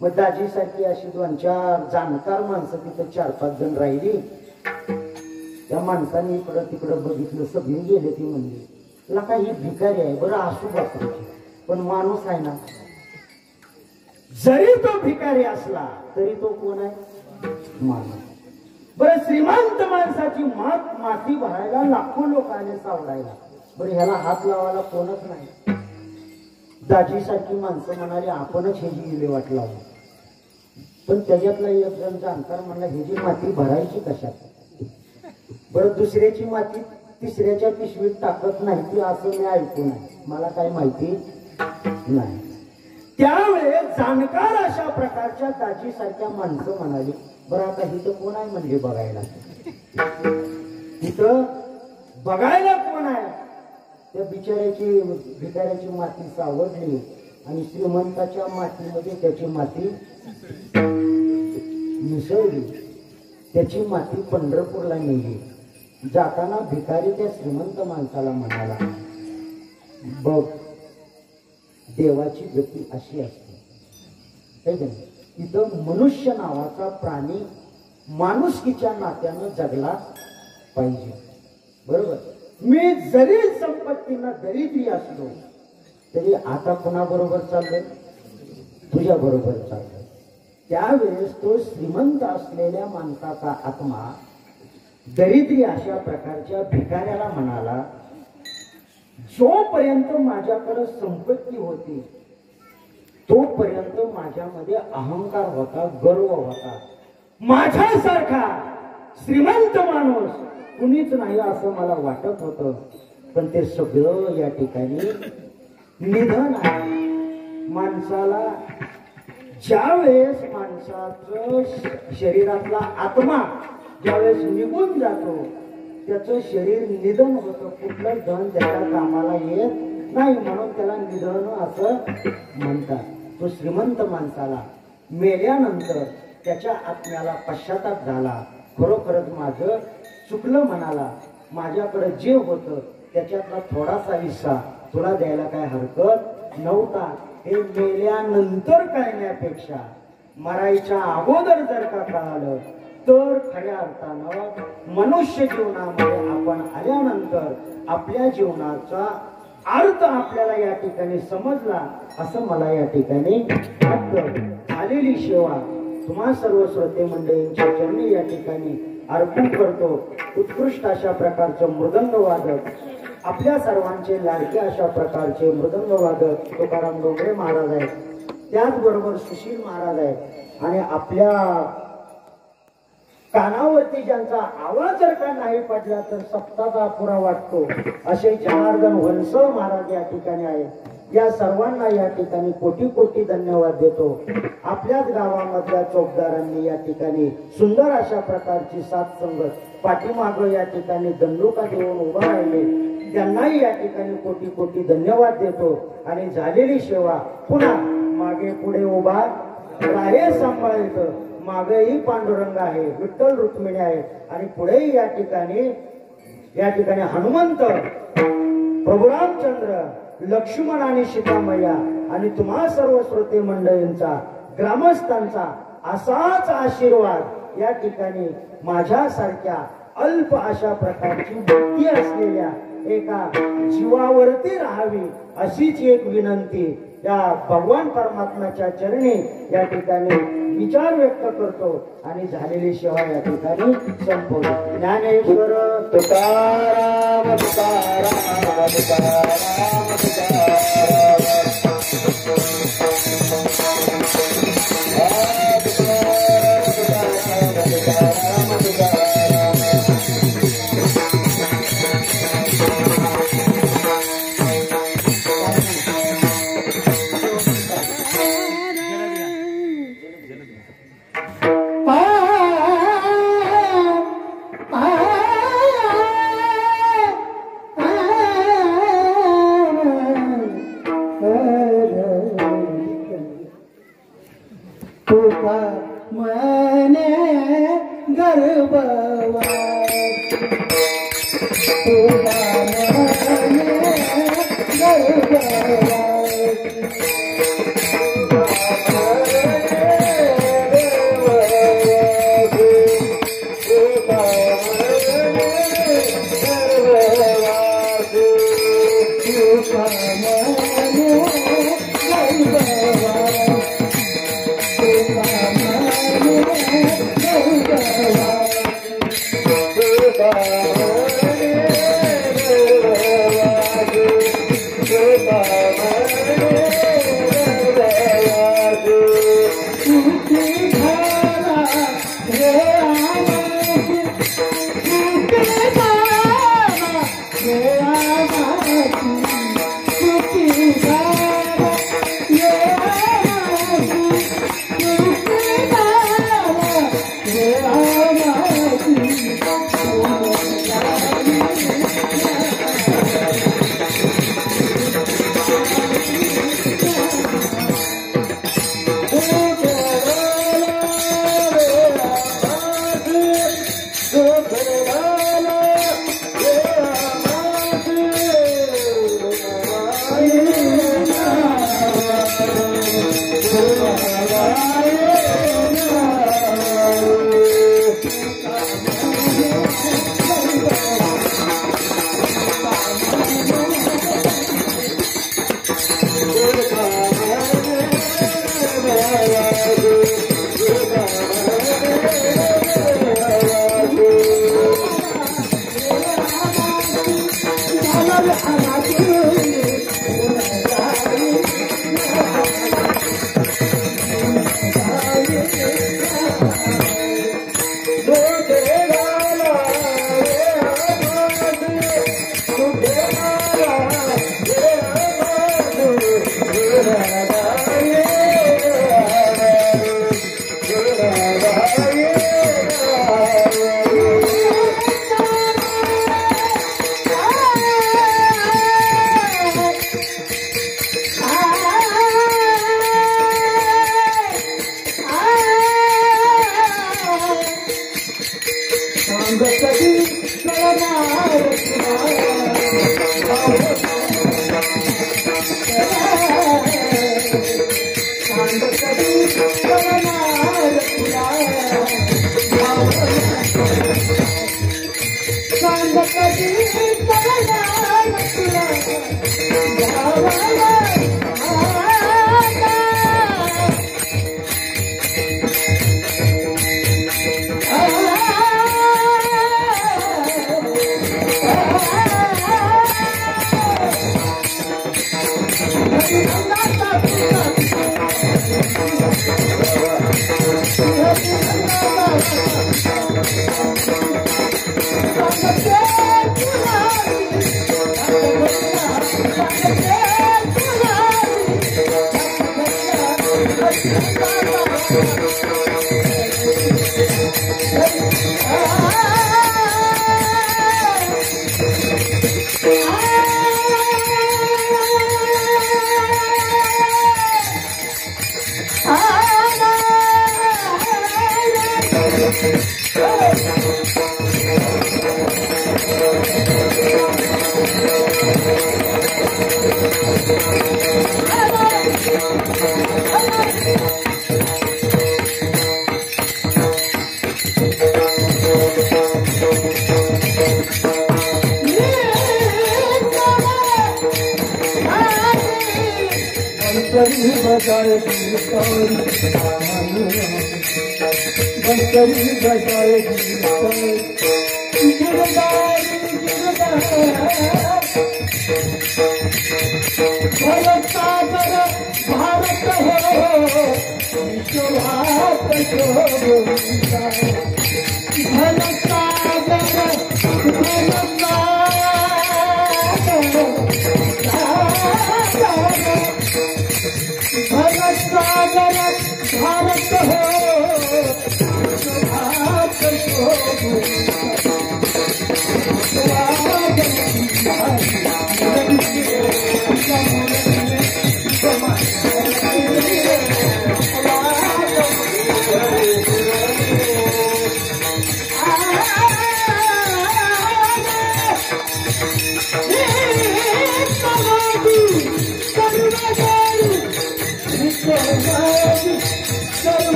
मग दाजीसारखी अशी 2-4 जाणकार माणसं तिथं 4-5 जण राहिली. त्या माणसाने इकडं तिकडं बघितलं, सगळी गेले. ती म्हणली, लका ही भिकारी आहे, बरं असू बापराची, पण माणूस आहे ना. जरी तो भिकारी असला तरी तो कोण आहे? माणूस. बरं, श्रीमंत माणसाची माती भरायला लाखो लोकांनी सावडायला, बरं ह्याला हात लावायला कोणच नाही. दाजीसारखी माणसं म्हणाली, आपणच ह्याची विल्हेवाट लावू. पण त्याच्यातला एक जण जाणकार म्हणला, ह्याची माती भरायची कशात? बरं, दुसऱ्याची माती 3ऱ्याच्या पिशवीत टाकत नाही ती, असं मी ऐकून आहे, मला काही माहिती नाही. त्यावेळेस जाणकार अशा प्रकारच्या दाजीसारख्या माणसं म्हणाली, बरं आता इथं कोण आहे म्हणजे बघायला? इथं बघायला कोण आहे? त्या भिकाऱ्याची माती सावडली आणि श्रीमंताच्या मातीमध्ये त्याची माती मिसळली. त्याची माती पंढरपूरला नेली. जाताना भिकारी त्या श्रीमंत माणसाला म्हणाला, बघ, देवाची गती अशी असते. इथं मनुष्य नावाचा प्राणी माणुसकीच्या नात्यानं जगला पाहिजे. बरोबर, मी जरी संपत्तीला दरिद्री असलो तरी आता कुणाबरोबर चाललोय? तुझ्या बरोबर चाललोय. त्यावेळेस तो श्रीमंत असलेल्या माणसाचा आत्मा दरिद्री अशा प्रकारच्या भिकाऱ्याला म्हणाला, जोपर्यंत माझ्याकडे संपत्ती होती तोपर्यंत माझ्यामध्ये अहंकार होता, गर्व होता. माझ्यासारखा श्रीमंत माणूस कुणीच नाही असं मला वाटत होतं. पण ते सगळं या ठिकाणी निधन आहे. माणसाला ज्यावेळेस माणसाचं शरीरातला आत्मा ज्यावेळेस निघून जातो, त्याचं शरीर निधन होतं. कुठलं धन त्याच्या कामाला येत नाही, म्हणून त्याला निधन असं म्हणतात. तो श्रीमंत माणसाला मेल्यानंतर त्याच्या आत्म्याला पश्चाताप झाला, खरोखरच माझं चुकलं म्हणाला. माझ्याकडे जे होतं त्याच्यातला थोडासा हिस्सा तुला द्यायला काय हरकत नव्हता. हे मेल्यानंतर कळण्यापेक्षा मरायच्या अगोदर जर का कळालं तर खऱ्या अर्थानं मनुष्य जीवनामध्ये आपण आल्यानंतर आपल्या जीवनाचा अर्थ आपल्याला या ठिकाणी समजला असं मला या ठिकाणी वाटतं. झालेली सेवा तुम्हा सर्व श्रोते मंडळींच्या चरणी या ठिकाणी अर्पण करतो. उत्कृष्ट अशा प्रकारचं मृदंग वादक आपल्या सर्वांचे लाडके अशा प्रकारचे मृदंग वादक तुकाराम डोंगरे महाराज आहेत. त्याचबरोबर सुशील महाराज आहेत आणि आपल्या कानावरती ज्यांचा आवाज जर का नाही पडला तर सप्ताचा अपुरा वाटतो असे जनार्दन वनसळ महाराज या ठिकाणी आहेत. या सर्वांना या ठिकाणी कोटी कोटी धन्यवाद देतो. आपल्याच गावामधल्या चौकदारांनी या ठिकाणी सुंदर अशा प्रकारची साथ संगत पाठीमागं या ठिकाणी दंडुका देऊन उभा राहिले त्यांनाही या ठिकाणी कोटी कोटी धन्यवाद देतो. आणि झालेली सेवा पुन्हा मागे पुढे उभा राहे सांभाळायचं. मागेही पांडुरंग आहे, विठ्ठल रुक्मिणी आहे आणि पुढेही या ठिकाणी हनुमंत, प्रभू रामचंद्र, लक्ष्मण आणि सीतामैया आणि तुम्हा सर्व श्रोते मंडळींचा ग्रामस्थांचा असाच आशीर्वाद या ठिकाणी माझ्यासारख्या अल्प अशा प्रकारची बुद्धी असलेल्या एका जीवावरती राहावी अशीच एक विनंती या भगवान परमात्म्याच्या चरणी या ठिकाणी विचार व्यक्त करतो आणि झालेली सेवा या ठिकाणी संपवतो. Dnyaneshwar Tukaram Tukaram Tukaram Goodbye.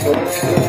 Thank you.